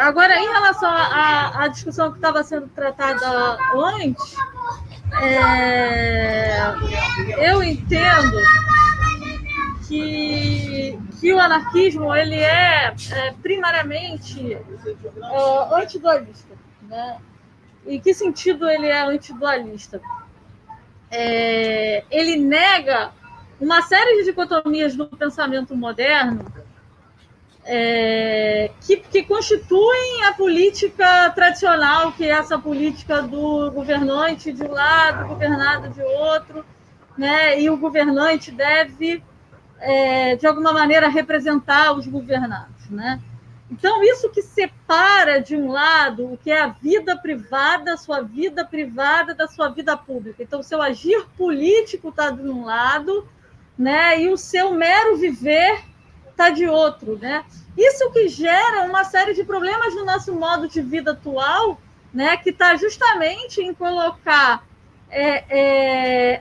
agora, em relação à discussão que estava sendo tratada antes, eu entendo que o anarquismo ele é primariamente antidualista. Né? Em que sentido ele é antidualista? Ele nega uma série de dicotomias do pensamento moderno que constituem a política tradicional, que é essa política do governante de um lado, governado de outro, né? E o governante deve, de alguma maneira, representar os governados, né? Então, isso que separa, de um lado, o que é a vida privada, sua vida privada, da sua vida pública. Então, o seu agir político está de um lado, né? E o seu mero viver está de outro, né? Isso que gera uma série de problemas no nosso modo de vida atual, né? Que está justamente em colocar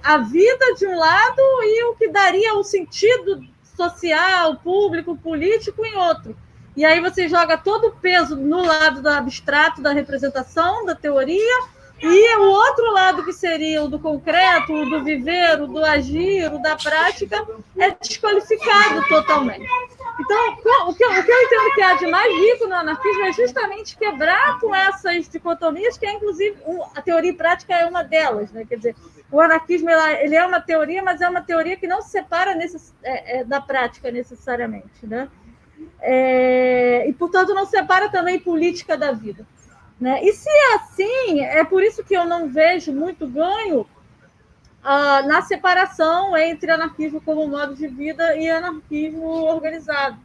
a vida de um lado e o que daria o sentido social, público, político em outro. E aí você joga todo o peso no lado do abstrato, da representação, da teoria, e o outro lado, que seria o do concreto, o do viver, o do agir, o da prática, é desqualificado totalmente. Então, o que eu entendo que há de mais rico no anarquismo é justamente quebrar com essas dicotomias, que é, inclusive, a teoria e prática é uma delas, né? Quer dizer, o anarquismo ele é uma teoria, mas é uma teoria que não se separa da prática necessariamente, né? E, portanto, não separa também política da vida, né? E se é assim, é por isso que eu não vejo muito ganho na separação entre anarquismo como modo de vida e anarquismo organizado,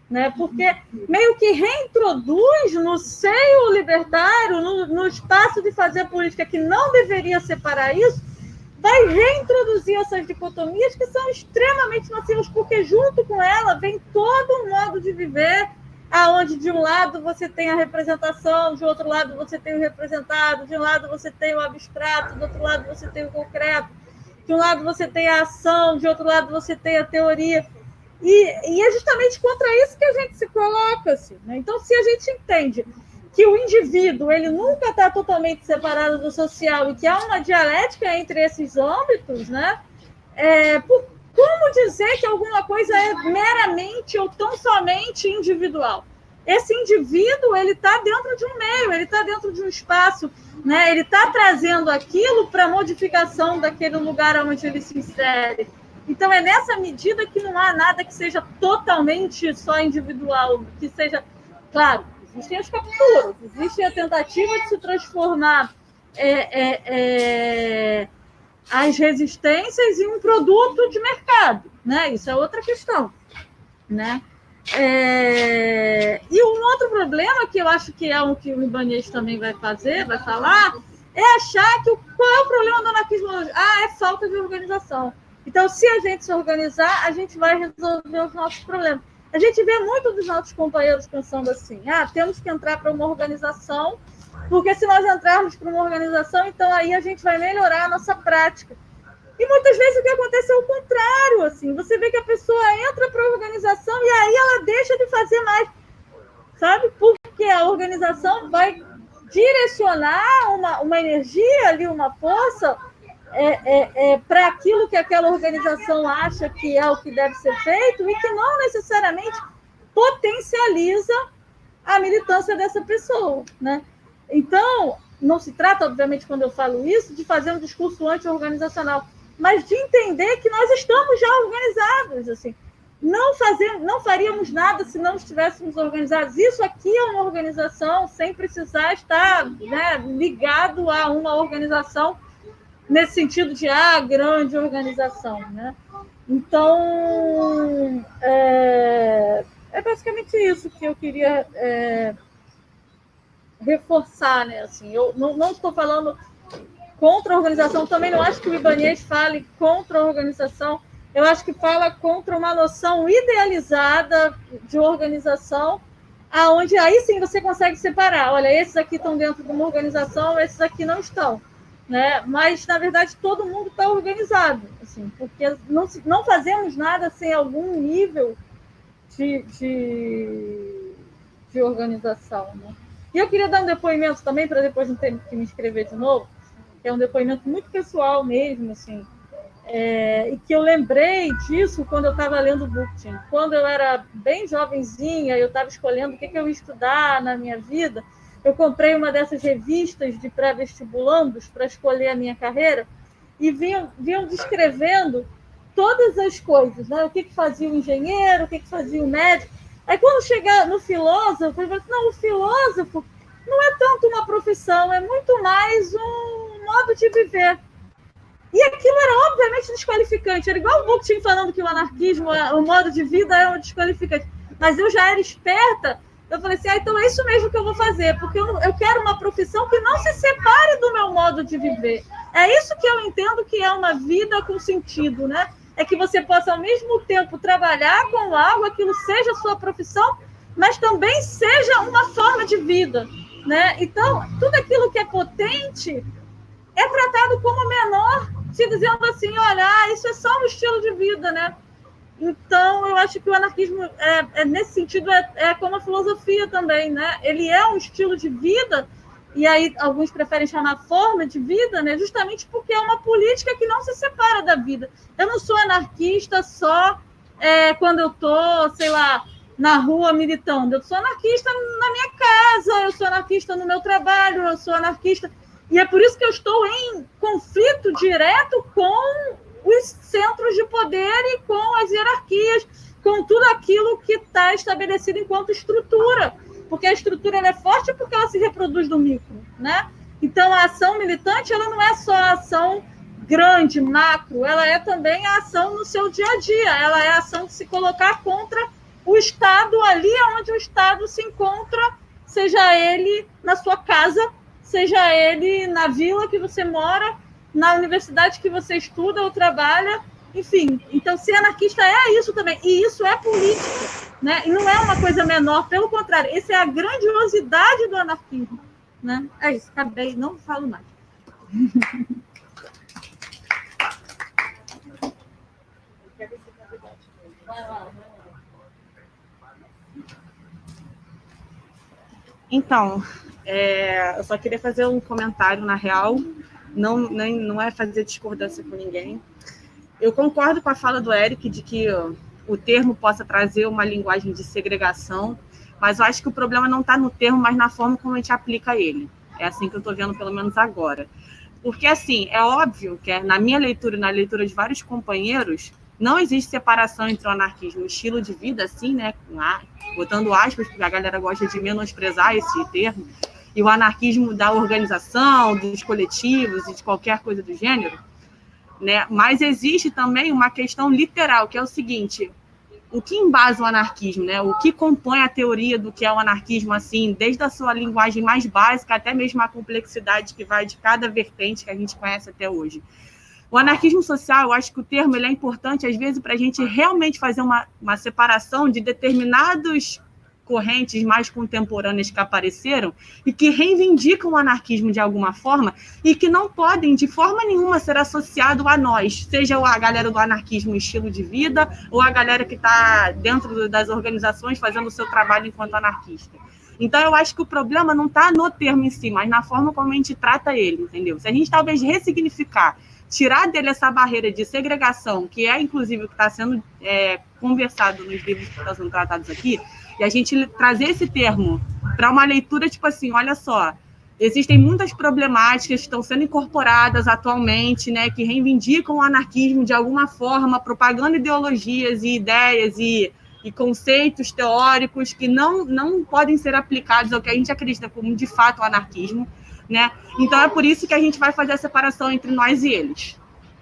né? Porque meio que reintroduz no seio libertário, no espaço de fazer política que não deveria separar isso, vai reintroduzir essas dicotomias que são extremamente nocivas, porque junto com ela vem todo um modo de viver, aonde de um lado você tem a representação, de outro lado você tem o representado, de um lado você tem o abstrato, do outro lado você tem o concreto, de um lado você tem a ação, de outro lado você tem a teoria. E é justamente contra isso que a gente se coloca, assim, né? Então, se a gente entende que o indivíduo ele nunca está totalmente separado do social e que há uma dialética entre esses âmbitos, né? Como dizer que alguma coisa é meramente ou tão somente individual? Esse indivíduo ele está dentro de um meio, ele está dentro de um espaço, né? Ele está trazendo aquilo para modificação daquele lugar onde ele se insere. Então, é nessa medida que não há nada que seja totalmente só individual, que seja, claro, existem as capturas, existe a tentativa de se transformar as resistências em um produto de mercado, né? Isso é outra questão, né? E um outro problema que eu acho que é o que o Ibanez também vai falar, é achar que qual é o problema do anarquismo hoje? É falta de organização. Então, se a gente se organizar, a gente vai resolver os nossos problemas. A gente vê muito dos nossos companheiros pensando assim, temos que entrar para uma organização, porque se nós entrarmos para uma organização, então aí a gente vai melhorar a nossa prática. E muitas vezes o que acontece é o contrário, assim, você vê que a pessoa entra para a organização e aí ela deixa de fazer mais, sabe? Porque a organização vai direcionar uma energia ali, uma força para aquilo que aquela organização acha que é o que deve ser feito e que não necessariamente potencializa a militância dessa pessoa, né? Então, não se trata, obviamente, quando eu falo isso, de fazer um discurso anti-organizacional, mas de entender que nós estamos já organizados, assim. Não faríamos nada se não estivéssemos organizados. Isso aqui é uma organização sem precisar estar, né, ligado a uma organização nesse sentido de grande organização, né? Então, é basicamente isso que eu queria reforçar, né? Assim, eu não estou falando contra a organização, também não acho que o Ibanez fale contra a organização, eu acho que fala contra uma noção idealizada de organização, aonde aí sim você consegue separar, olha, esses aqui estão dentro de uma organização, esses aqui não estão, né? Mas, na verdade, todo mundo está organizado, assim, porque não fazemos nada sem algum nível de organização, né? E eu queria dar um depoimento também, para depois não ter que me inscrever de novo, que é um depoimento muito pessoal mesmo, assim, e que eu lembrei disso quando eu estava lendo Bookchin. Quando eu era bem jovenzinha, eu estava escolhendo o que eu ia estudar na minha vida, eu comprei uma dessas revistas de pré-vestibulandos para escolher a minha carreira e vinham descrevendo todas as coisas, né? O que fazia o engenheiro, o que fazia o médico. Aí quando chega no filósofo, ele fala assim, não, o filósofo não é tanto uma profissão, é muito mais um modo de viver. E aquilo era obviamente desqualificante. Era igual o Bookchin falando que o anarquismo, o modo de vida é um desqualificante. Mas eu já era esperta, eu falei assim, então é isso mesmo que eu vou fazer, porque eu quero uma profissão que não se separe do meu modo de viver. É isso que eu entendo que é uma vida com sentido, né? É que você possa, ao mesmo tempo, trabalhar com algo, aquilo seja sua profissão, mas também seja uma forma de vida, né? Então, tudo aquilo que é potente é tratado como menor, se dizendo assim, olha, isso é só um estilo de vida, né? Então, eu acho que o anarquismo, nesse sentido, é como a filosofia também, né? Ele é um estilo de vida, e aí alguns preferem chamar forma de vida, né? Justamente porque é uma política que não se separa da vida. Eu não sou anarquista só quando eu estou, sei lá, na rua militando. Eu sou anarquista na minha casa, eu sou anarquista no meu trabalho, eu sou anarquista... E é por isso que eu estou em conflito direto com os centros de poder e com as hierarquias, com tudo aquilo que está estabelecido enquanto estrutura. Porque a estrutura ela é forte porque ela se reproduz do micro, né? Então, a ação militante ela não é só a ação grande, macro, ela é também a ação no seu dia a dia, ela é a ação de se colocar contra o Estado ali onde o Estado se encontra, seja ele na sua casa, seja ele na vila que você mora, na universidade que você estuda ou trabalha, enfim. Então, ser anarquista é isso também, e isso é política, né? E não é uma coisa menor, pelo contrário, essa é a grandiosidade do anarquismo, né? É isso, acabei, não falo mais. Então, eu só queria fazer um comentário, na real, não é fazer discordância com ninguém. Eu concordo com a fala do Eric de que o termo possa trazer uma linguagem de segregação, mas eu acho que o problema não está no termo, mas na forma como a gente aplica ele. É assim que eu estou vendo, pelo menos agora. Porque, assim, é óbvio que na minha leitura e na leitura de vários companheiros, não existe separação entre o anarquismo e o estilo de vida, assim, né? Botando aspas, porque a galera gosta de menosprezar esse termo, e o anarquismo da organização, dos coletivos e de qualquer coisa do gênero, né? Mas existe também uma questão literal, que é o seguinte: o que embasa o anarquismo, né? O que compõe a teoria do que é o anarquismo, assim, desde a sua linguagem mais básica até mesmo a complexidade que vai de cada vertente que a gente conhece até hoje. O anarquismo social, eu acho que o termo ele é importante, às vezes, para a gente realmente fazer uma separação de determinados correntes mais contemporâneas que apareceram e que reivindicam o anarquismo de alguma forma e que não podem, de forma nenhuma, ser associado a nós, seja a galera do anarquismo estilo de vida ou a galera que está dentro das organizações fazendo o seu trabalho enquanto anarquista. Então, eu acho que o problema não está no termo em si, mas na forma como a gente trata ele, entendeu? Se a gente talvez ressignificar, tirar dele essa barreira de segregação, que é, inclusive, o que está sendo conversado nos livros que estão sendo tratados aqui, e a gente trazer esse termo para uma leitura, tipo assim, olha só, existem muitas problemáticas que estão sendo incorporadas atualmente, né, que reivindicam o anarquismo de alguma forma, propagando ideologias e ideias e conceitos teóricos que não podem ser aplicados ao que a gente acredita como, de fato, o anarquismo, né? Então, é por isso que a gente vai fazer a separação entre nós e eles,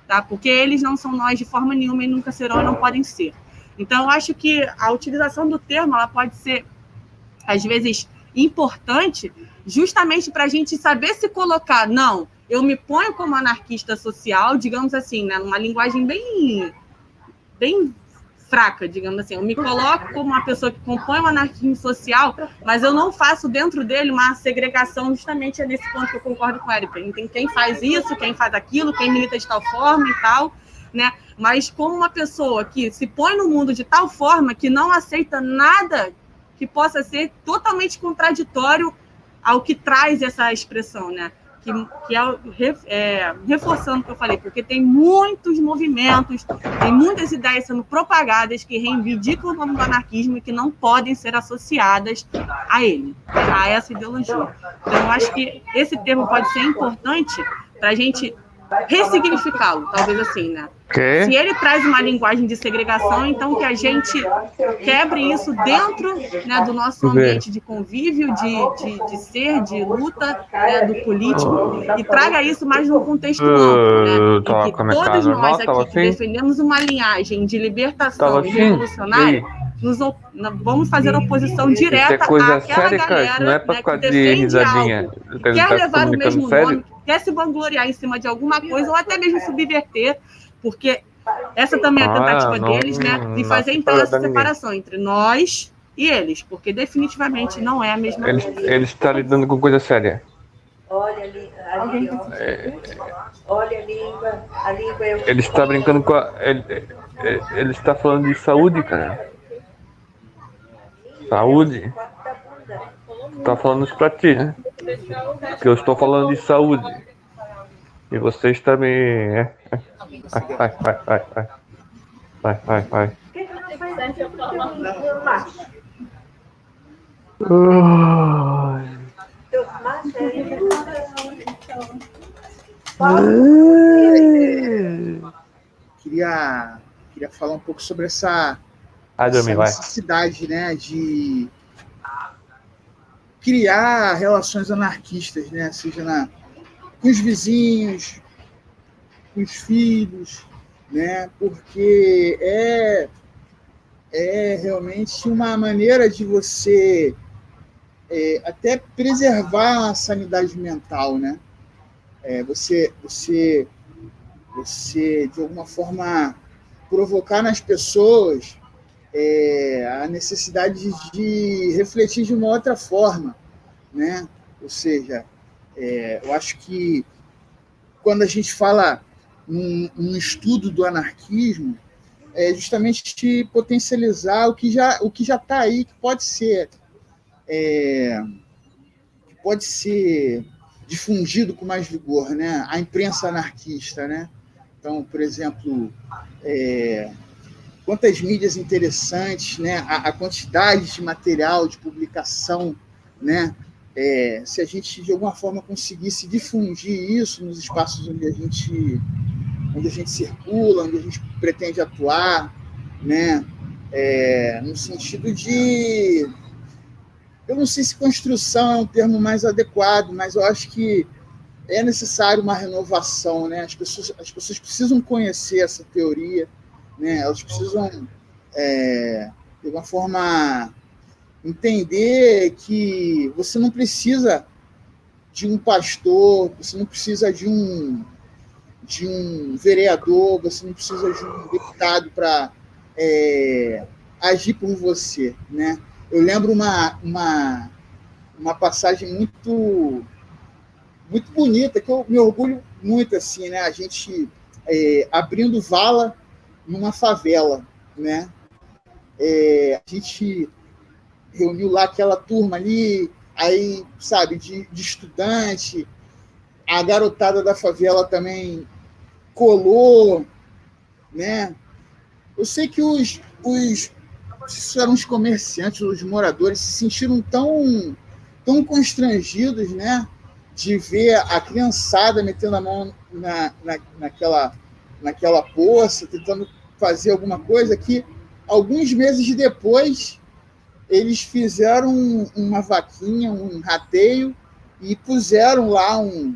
tá? Porque eles não são nós de forma nenhuma e nunca serão e não podem ser. Então, eu acho que a utilização do termo ela pode ser, às vezes, importante justamente para a gente saber se colocar. Não, eu me ponho como anarquista social, digamos assim, né? Numa linguagem bem fraca, digamos assim. Eu me coloco como uma pessoa que compõe o anarquismo social, mas eu não faço dentro dele uma segregação, justamente nesse ponto que eu concordo com o Eric. Tem quem faz isso, quem faz aquilo, quem milita de tal forma e tal, né? Mas como uma pessoa que se põe no mundo de tal forma que não aceita nada que possa ser totalmente contraditório ao que traz essa expressão, né? Que é reforçando o que eu falei, porque tem muitos movimentos, tem muitas ideias sendo propagadas que reivindicam o nome do anarquismo e que não podem ser associadas a ele, a essa ideologia. Então, eu acho que esse termo pode ser importante para a gente ressignificá-lo, talvez assim, né? Se ele traz uma linguagem de segregação, então que a gente quebre isso dentro, né, do nosso ambiente de convívio, de luta, né, do político, e traga isso mais num contexto amplo, né, em que todos nós aqui que defendemos uma linhagem de libertação revolucionária, vamos fazer oposição direta àquela galera, não é pra né, ficar que de defende risadinha. algo, que quer levar o mesmo nome, quer se vangloriar em cima de alguma coisa, ou até mesmo subverter, porque essa também é a tentativa deles, né, de fazer então essa separação entre nós e eles, porque definitivamente não é a mesma coisa. Ele está lidando com coisa séria. Olha ali, olha a língua Ele está brincando com a... Ele está falando de saúde, cara. Saúde. Tá falando isso pra ti, né? Porque eu estou falando de saúde. E vocês também... Vai. Queria falar um pouco sobre essa Vai. necessidade, né, de criar relações anarquistas, né, seja com os vizinhos, com os filhos, né, porque é realmente uma maneira de você até preservar a sanidade mental, né? Você de alguma forma provocar nas pessoas a necessidade de refletir de uma outra forma, né? Ou seja, eu acho que quando a gente fala num estudo do anarquismo, é justamente potencializar o que já está aí, que pode ser difundido com mais vigor, né? A imprensa anarquista, né? Então, por exemplo, quantas mídias interessantes, né? A quantidade de material, de publicação, né? Se a gente, de alguma forma, conseguisse difundir isso nos espaços onde a gente circula, onde a gente pretende atuar, né? No sentido de... Eu não sei se construção é um termo mais adequado, mas eu acho que é necessário uma renovação, né? As pessoas precisam conhecer essa teoria, né? Elas precisam, de alguma forma, entender que você não precisa de um pastor, você não precisa de um vereador, você não precisa de um deputado para agir por você, né? Eu lembro uma passagem muito bonita, que eu me orgulho muito, assim, né? A gente abrindo vala numa favela, né? A gente reuniu lá aquela turma ali, aí, sabe, de estudante, a garotada da favela também colou, né? Eu sei que eram os comerciantes, os moradores, se sentiram tão constrangidos, né, de ver a criançada metendo a mão naquela poça, tentando fazer alguma coisa, que alguns meses depois eles fizeram uma vaquinha, um rateio, e puseram lá um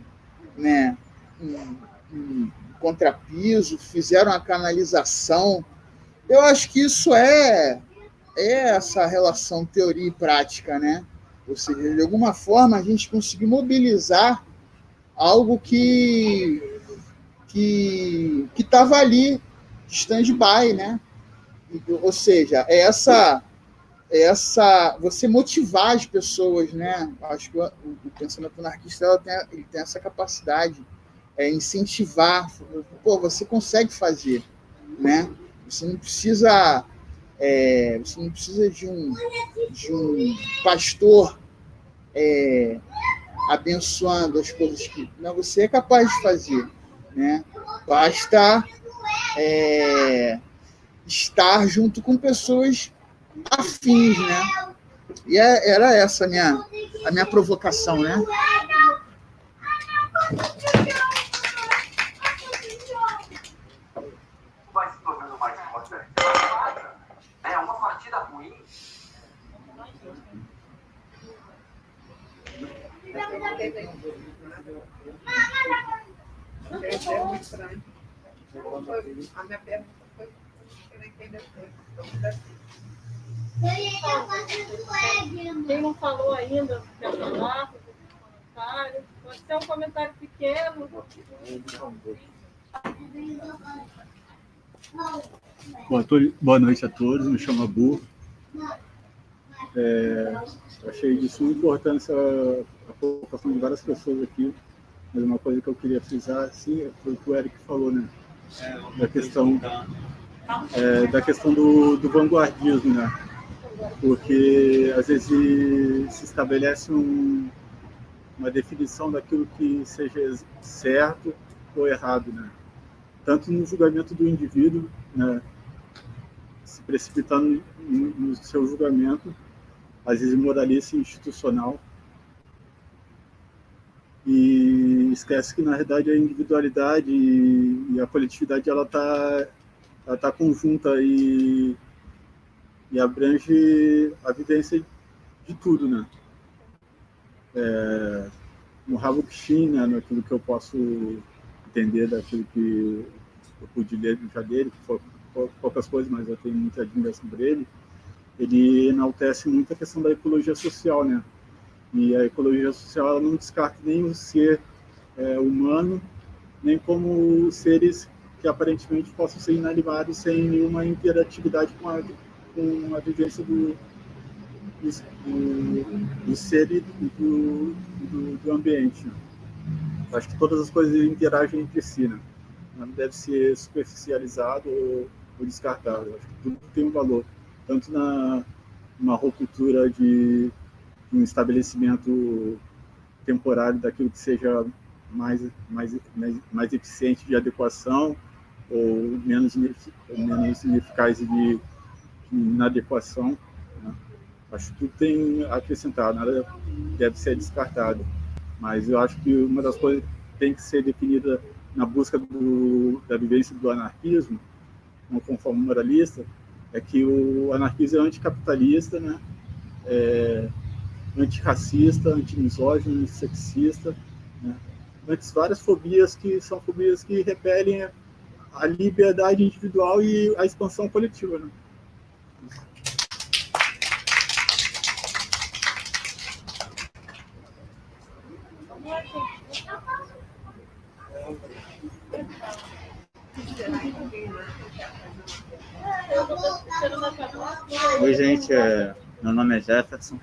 contrapiso, fizeram a canalização. Eu acho que isso é essa relação teoria e prática, né? Ou seja, de alguma forma a gente conseguir mobilizar algo que estava ali, stand-by, né? Ou seja, você motivar as pessoas, né? Acho que o pensamento anarquista ele tem essa capacidade, incentivar. Pô, você consegue fazer, né? Você não precisa de um pastor abençoando as coisas que não, você é capaz de fazer, né? Basta estar junto com pessoas afins, né? E era essa a minha provocação, né? A minha pergunta foi que eu não entendi. Quem não falou ainda, quer falar, fazer um comentário. Pode ser um comentário pequeno. Boa noite a todos, me chamo Abu. Achei de suma importância a colocação de várias pessoas aqui, mas uma coisa que eu queria frisar assim, foi o que o Eric falou, né? Da questão do vanguardismo, né? Porque às vezes se estabelece uma definição daquilo que seja certo ou errado, né? Tanto no julgamento do indivíduo, né? Se precipitando no seu julgamento, às vezes moralista e institucional, e esquece que na realidade a individualidade e a coletividade ela tá conjunta e abrange a vivência de tudo, né? No Havukshin, né, naquilo que eu posso entender daquilo que eu pude ler já dele, que foi poucas coisas, mas eu tenho muita admiração por ele. Ele enaltece muito a questão da ecologia social, né? E a ecologia social ela não descarta nem o ser humano, nem como seres que aparentemente possam ser inanimados sem nenhuma interatividade com a vivência do ser e do ambiente, né? Acho que todas as coisas interagem entre si, né? Não deve ser superficializado ou descartado. Acho que tudo tem um valor, tanto numa ruptura de um estabelecimento temporário daquilo que seja mais eficiente de adequação ou menos ineficaz de inadequação, né? Acho que tudo tem a acrescentar, nada deve ser descartado. Mas eu acho que uma das coisas que tem que ser definida na busca da vivência do anarquismo, não conforme moralista, é que o anarquismo é anticapitalista, né? Antirracista, antimisógino, antissexista, né? Antes várias fobias que são fobias que repelem a liberdade individual e a expansão coletiva, né? Oi, gente, meu nome é Jefferson.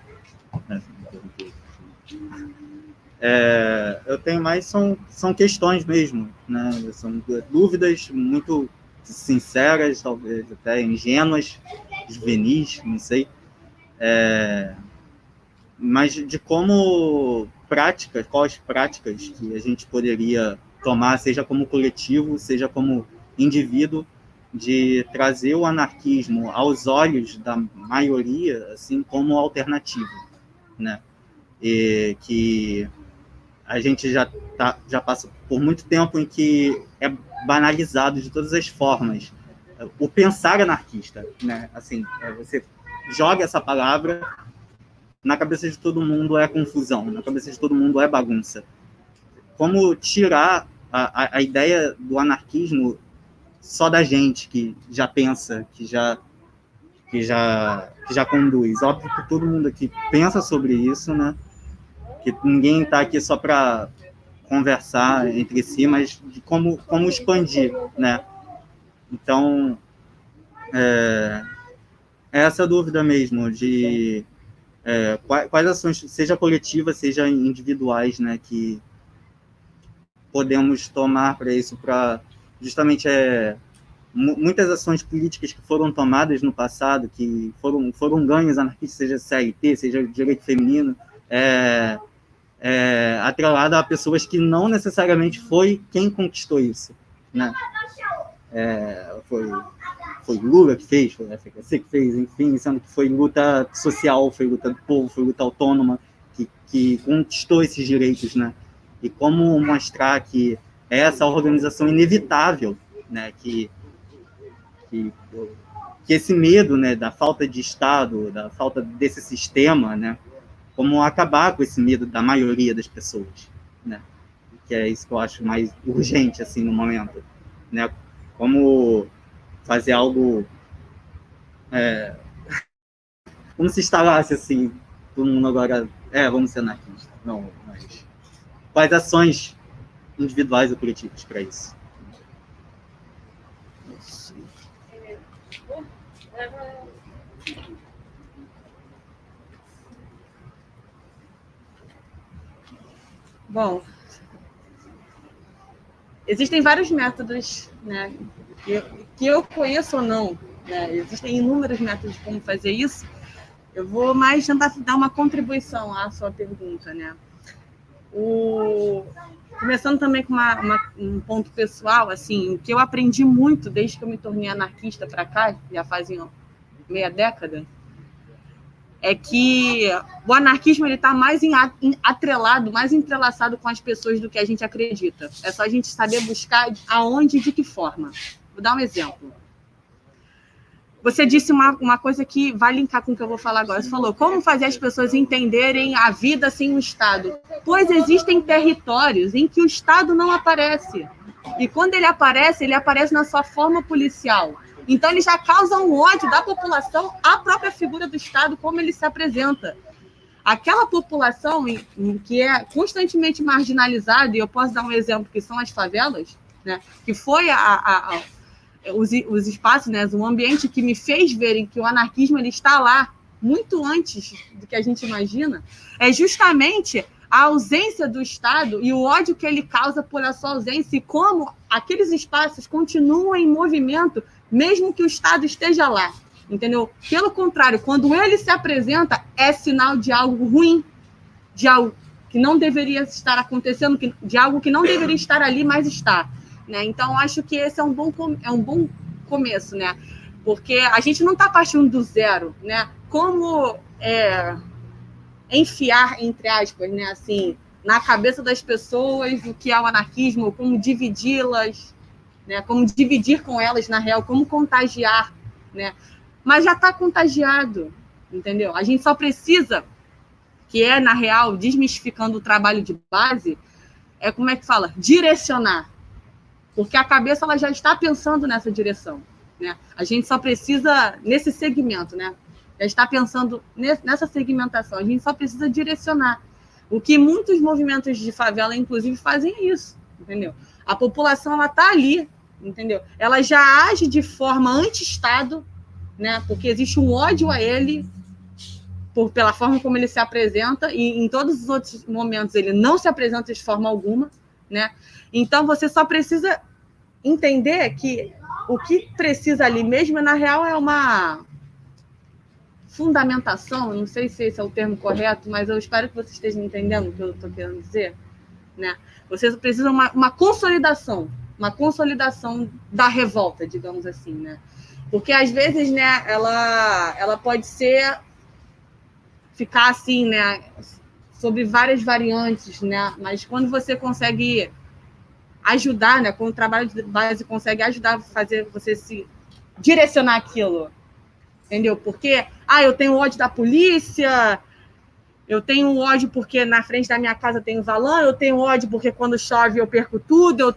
Eu tenho mais, são questões mesmo, né? São dúvidas muito sinceras, talvez até ingênuas, juvenis, não sei. Mas de como quais práticas que a gente poderia tomar, seja como coletivo, seja como indivíduo, de trazer o anarquismo aos olhos da maioria, assim, como alternativa, né? E que a gente já passa por muito tempo em que é banalizado de todas as formas o pensar anarquista, né? Assim, você joga essa palavra, na cabeça de todo mundo é confusão, na cabeça de todo mundo é bagunça. Como tirar a ideia do anarquismo só da gente que já pensa, que já conduz. Óbvio que todo mundo aqui pensa sobre isso, né? Que ninguém está aqui só para conversar entre si, mas de como expandir, né? Então, essa dúvida mesmo de quais ações, seja coletivas, seja individuais, né, que podemos tomar para isso, para justamente muitas ações políticas que foram tomadas no passado, que foram ganhos anarquistas, seja CLT, seja direito feminino, atrelada a pessoas que não necessariamente foi quem conquistou isso, né? Foi Lula que fez, foi a FHC que fez, enfim, sendo que foi luta social, foi luta do povo, foi luta autônoma que conquistou esses direitos, né? E como mostrar que essa organização inevitável, né, que que esse medo, né, da falta de Estado, da falta desse sistema, né, como acabar com esse medo da maioria das pessoas, né, que é isso que eu acho mais urgente, assim, no momento, né, como fazer algo, como se instalasse, assim, todo mundo agora, vamos ser anarquistas, não, mas quais ações individuais ou coletivas para isso? Bom, existem vários métodos, né, que eu conheço ou não, né, existem inúmeros métodos de como fazer isso. Eu vou mais tentar dar uma contribuição à sua pergunta, né. Começando também com um ponto pessoal, assim, o que eu aprendi muito desde que eu me tornei anarquista para cá, já fazem meia década, é que o anarquismo está mais atrelado, mais entrelaçado com as pessoas do que a gente acredita. É só a gente saber buscar aonde e de que forma. Vou dar um exemplo. Você disse uma coisa que vai linkar com o que eu vou falar agora. Você falou, como fazer as pessoas entenderem a vida sem o Estado? Pois existem territórios em que o Estado não aparece. E quando ele aparece na sua forma policial. Então, ele já causa um ódio da população à própria figura do Estado, como ele se apresenta. Aquela população que é constantemente marginalizada, e eu posso dar um exemplo, que são as favelas, né, que foi os espaços, né, um ambiente que me fez ver que o anarquismo ele está lá muito antes do que a gente imagina, é justamente a ausência do Estado e o ódio que ele causa por a sua ausência e como aqueles espaços continuam em movimento, mesmo que o Estado esteja lá, entendeu? Pelo contrário, quando ele se apresenta, é sinal de algo ruim, de algo que não deveria estar acontecendo, de algo que não deveria estar ali, mas está. Né? Então, acho que esse é um bom começo, né? Porque a gente não está partindo do zero, né? Como enfiar, entre aspas, né? Assim, na cabeça das pessoas o que é o anarquismo, como dividi-las, né? Como dividir com elas, na real, como contagiar, né? Mas já está contagiado, entendeu? A gente só precisa, que é, na real, desmistificando o trabalho de base, como é que fala? Direcionar. Porque a cabeça ela já está pensando nessa direção, né? A gente só precisa, nesse segmento, né? Já está pensando nessa segmentação, a gente só precisa direcionar. O que muitos movimentos de favela, inclusive, fazem é isso, entendeu? A população ela está ali, entendeu? Ela já age de forma anti-Estado, né? Porque existe um ódio a ele pela forma como ele se apresenta, e em todos os outros momentos ele não se apresenta de forma alguma, né? Então, você só precisa entender que o que precisa ali mesmo, na real, é uma fundamentação, não sei se esse é o termo correto, mas eu espero que vocês estejam entendendo o que eu estou querendo dizer, né? Você precisa uma consolidação da revolta, digamos assim, né? Porque, às vezes, né, ela pode ficar assim, né, sobre várias variantes, né? Mas quando você consegue ajudar, né, com o trabalho de base, consegue ajudar a fazer você se direcionar aquilo, entendeu? Porque, eu tenho ódio da polícia, eu tenho ódio porque na frente da minha casa tem um valão, eu tenho ódio porque quando chove eu perco tudo,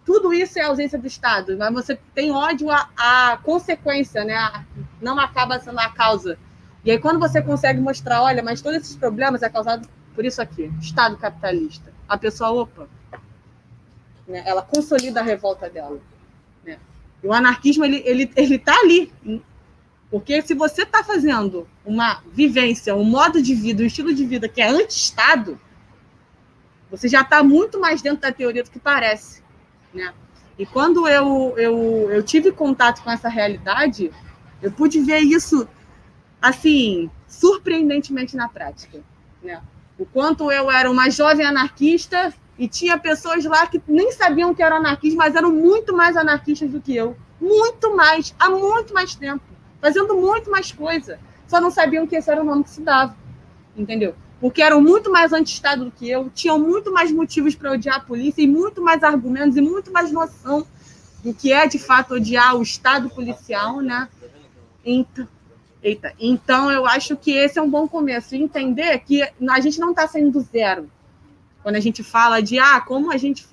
tudo isso é ausência do Estado, mas você tem ódio à consequência, né? Não acaba sendo a causa. E aí quando você consegue mostrar, olha, mas todos esses problemas é causado por isso aqui, Estado capitalista, a pessoa, opa, né? Ela consolida a revolta dela, né? E o anarquismo ele tá ali, porque se você está fazendo uma vivência, um modo de vida, um estilo de vida que é anti-Estado, você já está muito mais dentro da teoria do que parece, né? E quando eu tive contato com essa realidade, eu pude ver isso assim surpreendentemente na prática, né? O quanto eu era uma jovem anarquista e tinha pessoas lá que nem sabiam que era anarquismo, mas eram muito mais anarquistas do que eu. Muito mais, há muito mais tempo. Fazendo muito mais coisa. Só não sabiam que esse era o nome que se dava. Entendeu? Porque eram muito mais anti-Estado do que eu, tinham muito mais motivos para odiar a polícia e muito mais argumentos e muito mais noção do que é, de fato, odiar o Estado policial, né? Então, eu acho que esse é um bom começo. Entender que a gente não está saindo do zero. Quando a gente fala de como a gente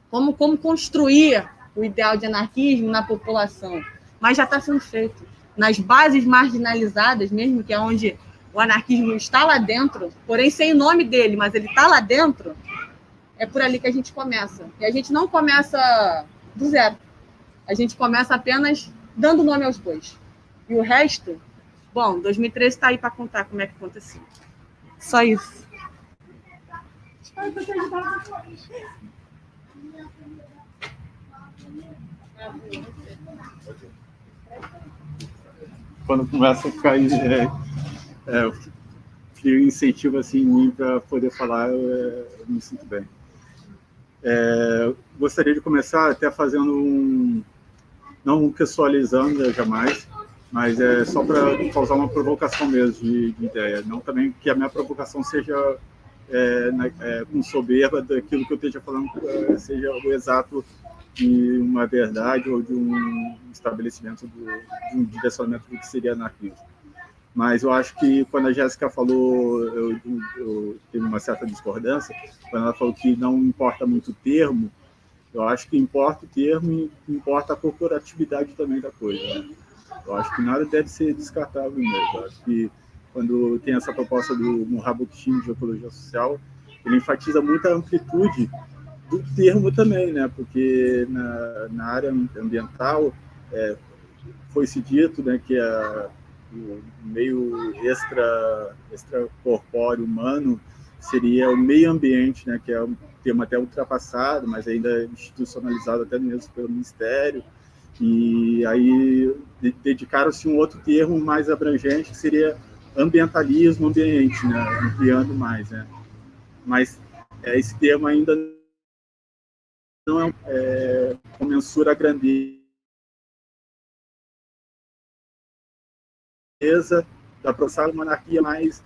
como construir o ideal de anarquismo na população, mas já está sendo feito. Nas bases marginalizadas mesmo, que é onde o anarquismo está lá dentro, porém sem o nome dele, mas ele está lá dentro, é por ali que a gente começa. E a gente não começa do zero. A gente começa apenas dando nome aos bois. E o resto, bom, 2013 está aí para contar como é que aconteceu. Só isso. Quando começa a ficar cria incentivo assim, em mim para poder falar, eu me sinto bem. Gostaria de começar até fazendo não pessoalizando jamais, mas só para causar uma provocação mesmo de ideia. Não também que a minha provocação seja com soberba daquilo que eu esteja falando seja o exato de uma verdade ou de um estabelecimento de um direcionamento do que seria anarquismo. Mas eu acho que quando a Jéssica falou, eu tive uma certa discordância, quando ela falou que não importa muito o termo, eu acho que importa o termo e importa a corporatividade também da coisa. Né? Eu acho que nada deve ser descartável mesmo. Eu acho que quando tem essa proposta do Murray-Bookchin de ecologia social, ele enfatiza muito a amplitude do termo também, né? Porque na área ambiental foi-se dito, né, que o meio extracorpóreo humano seria o meio ambiente, né, que é um termo até ultrapassado, mas ainda institucionalizado até mesmo pelo Ministério, e aí dedicaram-se um outro termo mais abrangente, que seria ambientalismo ambiente, né, ampliando mais, né, mas esse termo ainda não mensura a grandeza da processar uma monarquia mais